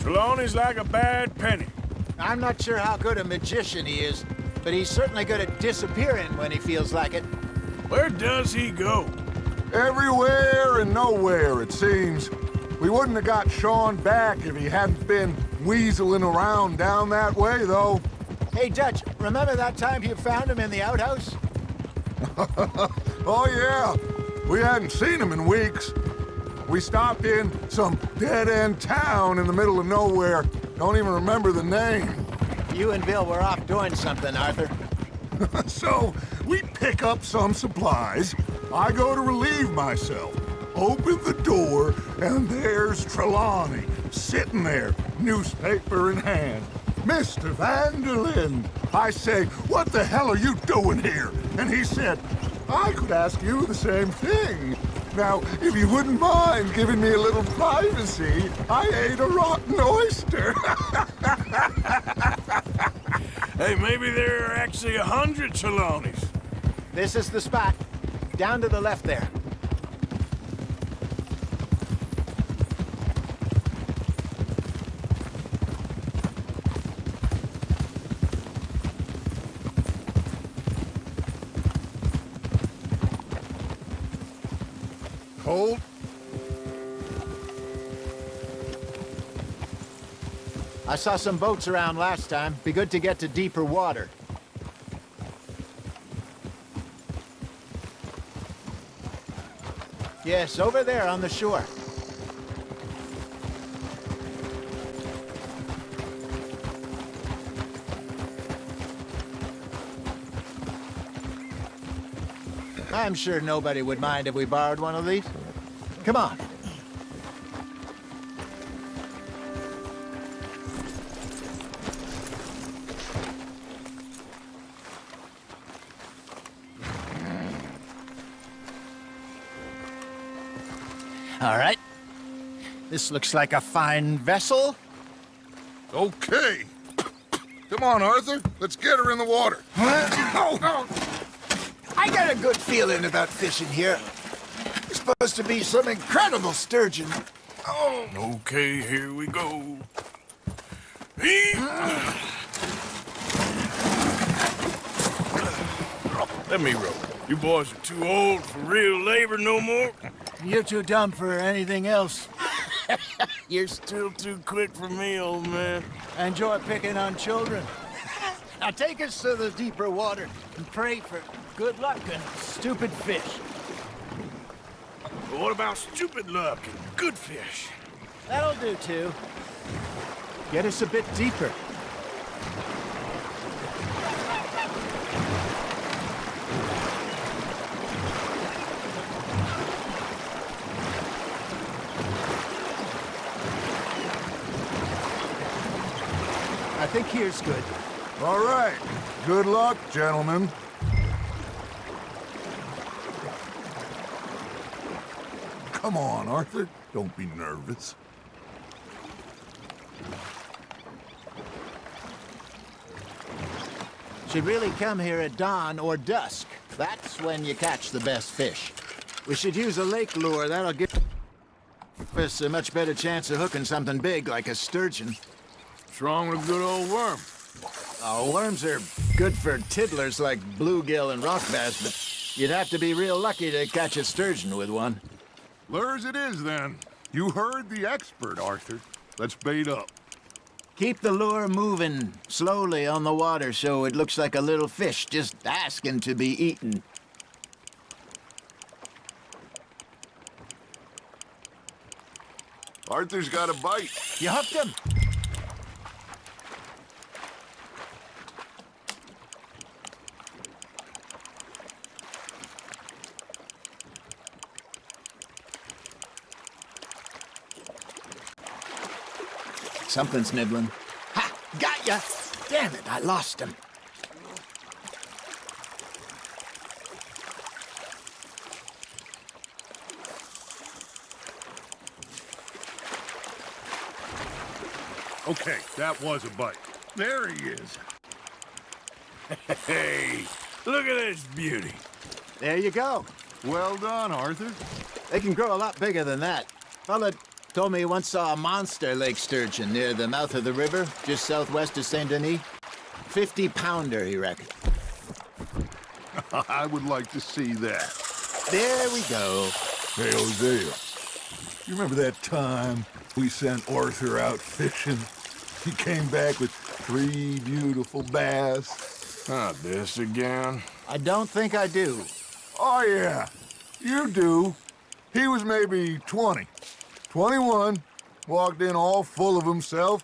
Trelawney's like a bad penny. I'm not sure how good a magician he is, but he's certainly good at disappearing when he feels like it. Where does he go? Everywhere and nowhere, it seems. We wouldn't have got Sean back if he hadn't been weaseling around down that way, though. Hey, Dutch, remember that time you found him in the outhouse? Oh, yeah. We hadn't seen him in weeks. We stopped in some dead-end town in the middle of nowhere. Don't even remember the name. You and Bill were off doing something, Arthur. So, we pick up some supplies. I go to relieve myself. Open the door, and there's Trelawney, sitting there, newspaper in hand. Mr. Van der Linde. I say, what the hell are you doing here? And he said, I could ask you the same thing. Now, if you wouldn't mind giving me a little privacy, I ate a rotten oyster. Hey, maybe there are actually 100 Trelawneys. This is the spot. Down to the left there. Hold. I saw some boats around last time. Be good to get to deeper water. Yes, over there on the shore. I'm sure nobody would mind if we borrowed one of these. Come on. All right. This looks like a fine vessel. Okay. Come on, Arthur. Let's get her in the water. I got a good feeling about fishing here. It's supposed to be some incredible sturgeon. Oh. Okay, here we go. Let me row. You boys are too old for real labor no more. You're too dumb for anything else. You're still too quick for me, old man. Enjoy picking on children. Now take us to the deeper water and pray for good luck and stupid fish. But what about stupid luck and good fish? That'll do, too. Get us a bit deeper. I think here's good. All right. Good luck, gentlemen. Come on, Arthur. Don't be nervous. Should really come here at dawn or dusk. That's when you catch the best fish. We should use a lake lure. That'll give us a much better chance of hooking something big like a sturgeon. What's wrong with a good old worm? Oh, worms are good for tiddlers like bluegill and rock bass, but you'd have to be real lucky to catch a sturgeon with one. Lures it is, then. You heard the expert, Arthur. Let's bait up. Keep the lure moving slowly on the water so it looks like a little fish just asking to be eaten. Arthur's got a bite. You hooked him. Something's nibbling. Ha! Got ya! Damn it, I lost him. Okay, that was a bite. There he is. Hey, look at this beauty. There you go. Well done, Arthur. They can grow a lot bigger than that. Fella told me he once saw a monster lake sturgeon near the mouth of the river, just southwest of Saint Denis. 50-pounder, he reckoned. I would like to see that. There we go. Hey, Hosea. You remember that time we sent Arthur out fishing? He came back with 3 beautiful bass. Not this again. I don't think I do. Oh, yeah, you do. He was maybe 20, 21, walked in all full of himself.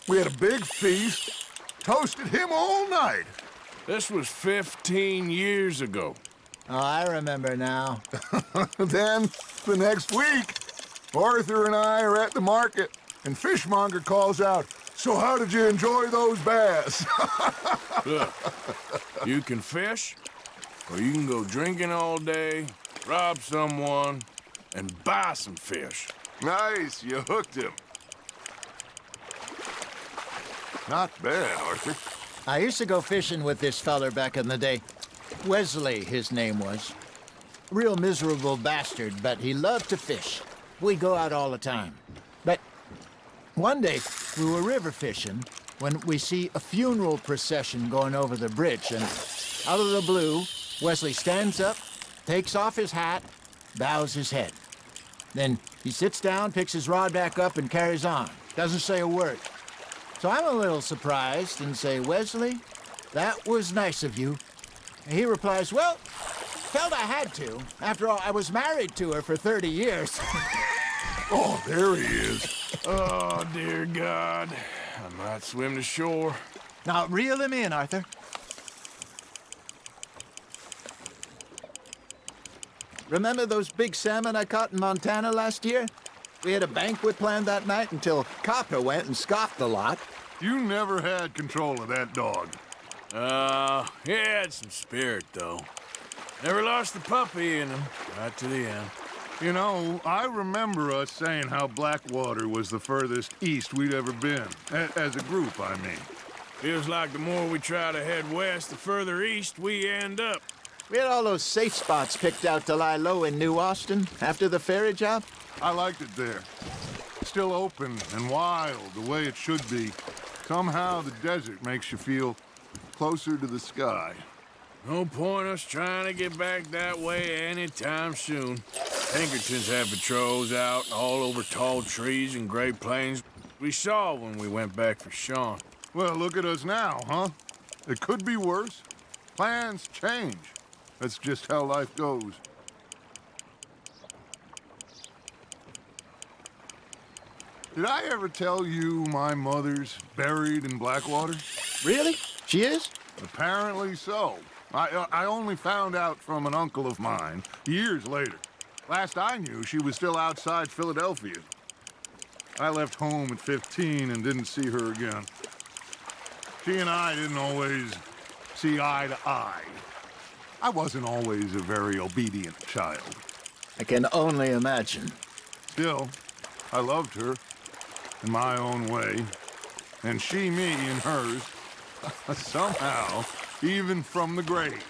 We had a big feast, toasted him all night. This was 15 years ago. Oh, I remember now. Then, the next week, Arthur and I are at the market, and Fishmonger calls out, "So how did you enjoy those bass?" Look, you can fish, or you can go drinking all day, rob someone, and buy some fish. Nice, you hooked him. Not bad, Arthur. I used to go fishing with this feller back in the day. Wesley, his name was. Real miserable bastard, but he loved to fish. We'd go out all the time. But one day, we were river fishing when we see a funeral procession going over the bridge, and out of the blue, Wesley stands up, takes off his hat, bows his head. Then he sits down, picks his rod back up, and carries on. Doesn't say a word. So I'm a little surprised and say, "Wesley, that was nice of you." And he replies, "Well, felt I had to. After all, I was married to her for 30 years. Oh, there he is. Oh, dear God. I might swim to shore. Now, reel him in, Arthur. Remember those big salmon I caught in Montana last year? We had a banquet planned that night until Copper went and scoffed a lot. You never had control of that dog. He had some spirit, though. Never lost the puppy in him, right to the end. You know, I remember us saying how Blackwater was the furthest east we'd ever been. As a group, I mean. Feels like the more we try to head west, the further east we end up. We had all those safe spots picked out to lie low in New Austin after the ferry job. I liked it there. Still open and wild, the way it should be. Somehow the desert makes you feel closer to the sky. No point us trying to get back that way anytime soon. Pinkertons have patrols out all over tall trees and Great Plains. We saw when we went back for Sean. Well, look at us now, huh? It could be worse. Plans change. That's just how life goes. Did I ever tell you my mother's buried in Blackwater? Really? She is? Apparently so. I only found out from an uncle of mine years later. Last I knew, she was still outside Philadelphia. I left home at 15 and didn't see her again. She and I didn't always see eye to eye. I wasn't always a very obedient child. I can only imagine. Still, I loved her in my own way, and she me in hers. Somehow, even from the grave,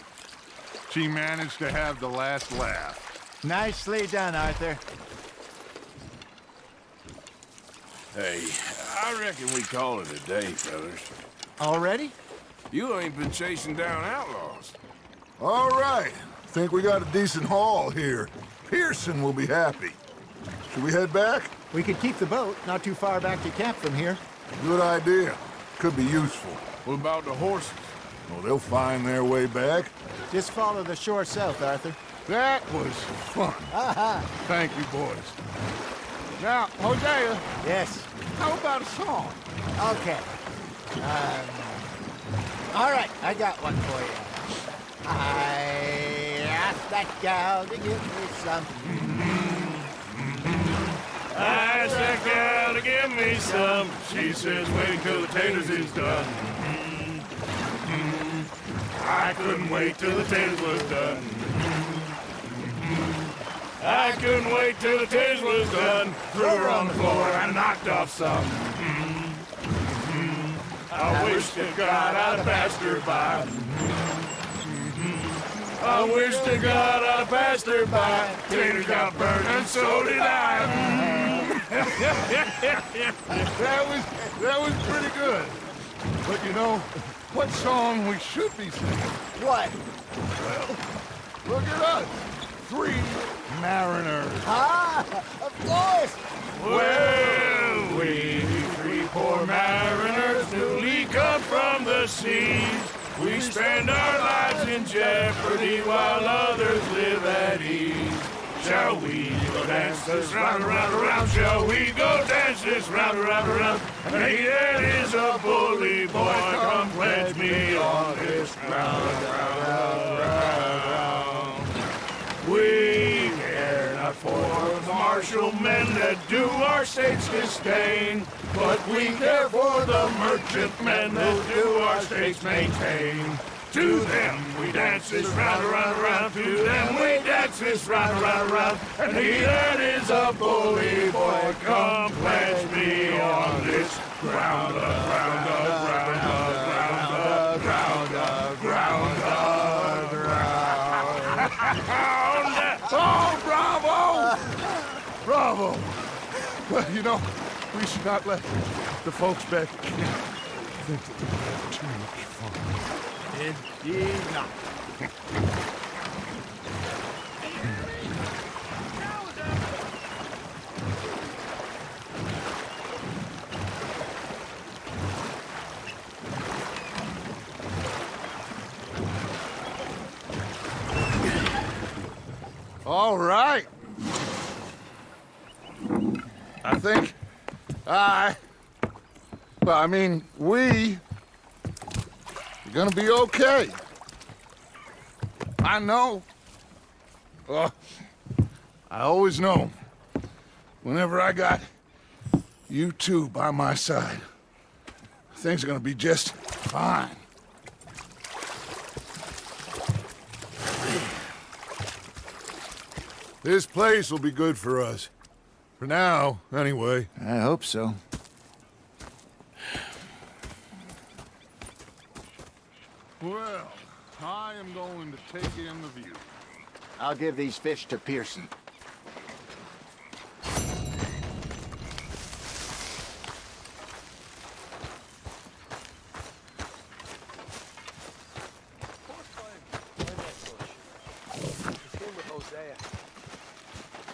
she managed to have the last laugh. Nicely done, Arthur. Hey, I reckon we call it a day, fellas. Already? You ain't been chasing down outlaws. All right. Think we got a decent haul here. Pearson will be happy. Should we head back? We could keep the boat not too far back to camp from here. Good idea. Could be useful. What about the horses? Oh, they'll find their way back. Just follow the shore south, Arthur. That was fun. Thank you, boys. Now, Hosea. Yes? How about a song? Okay. All right, I got one for you. I asked that gal to give me some. I asked that gal to give me some. She says, wait till the taters is done. I couldn't wait till the taters was done. I couldn't wait till the taters was done. Threw her on the floor and knocked off some. I wish to God I'd passed her by. I wish to God I'd passed her by. Taters got burned and so did I. That was pretty good. But you know, what song we should be singing? What? Well, look at us. 3 mariners. Ah, of course. Well, we 3 poor mariners newly come up from the seas. We spend our lives in jeopardy while others live at ease. Shall we go dance this round, around, around? Shall we go dance this round, around, around? Hey, that is a bully boy. Come pledge me on this ground, round. We care not for the martial men that do our state's disdain, but we care for the merchant men that do our state's maintain. To them we dance this round, around, around. To them we dance this round, around, around. And he that is a bully boy, come pledge me on this ground, ground, ground, ground, ground, ground, ground. Oh, bravo! Bravo! Well, you know, we should not let the folks back think that we have too much fun. Indeed not. All right. I think we're gonna be okay. I know. I always know. Whenever I got you two by my side, things are gonna be just fine. This place will be good for us. For now, anyway. I hope so. Well, I am going to take in the view. I'll give these fish to Pearson.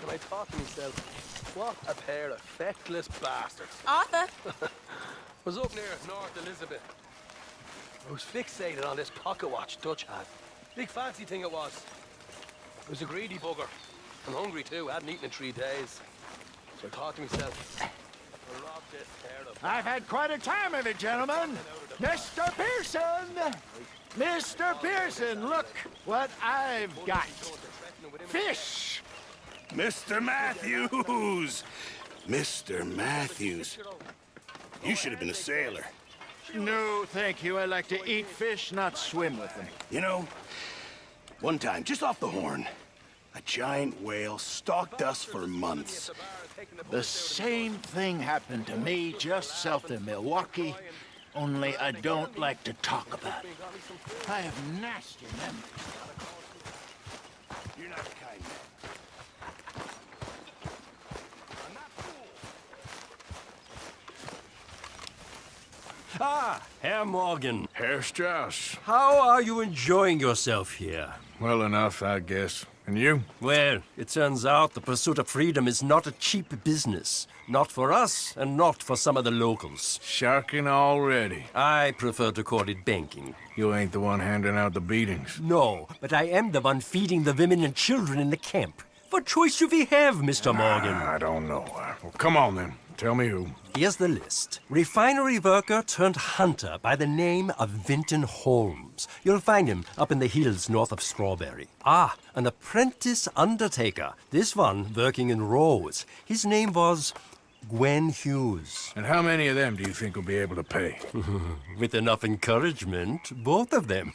And I thought to myself, what a pair of feckless bastards. Arthur! Was up near North Elizabeth. I was fixated on this pocket watch Dutch had. Big fancy thing it was. It was a greedy bugger. I'm hungry too, hadn't eaten in 3 days. So I thought to myself, I'll rob this pair of... I've had quite a time of it, gentlemen. Mr. Pearson! Mr. Pearson, look what I've got. Fish! Mr. Matthews! Mr. Matthews. You should have been a sailor. No, thank you. I like to eat fish, not swim with them. You know, one time, just off the Horn, a giant whale stalked us for months. The same thing happened to me just south of Milwaukee, only I don't like to talk about it. I have nasty memories. You're not a kind man. Ah, Herr Morgan. Herr Strauss. How are you enjoying yourself here? Well enough, I guess. And you? Well, it turns out the pursuit of freedom is not a cheap business. Not for us, and not for some of the locals. Sharking already. I prefer to call it banking. You ain't the one handing out the beatings. No, but I am the one feeding the women and children in the camp. What choice do we have, Mr. Morgan? I don't know. Well, come on then. Tell me who. Here's the list. Refinery worker turned hunter by the name of Vinton Holmes. You'll find him up in the hills north of Strawberry. Ah, an apprentice undertaker. This one working in Rose. His name was Gwen Hughes. And how many of them do you think will be able to pay? With enough encouragement, both of them.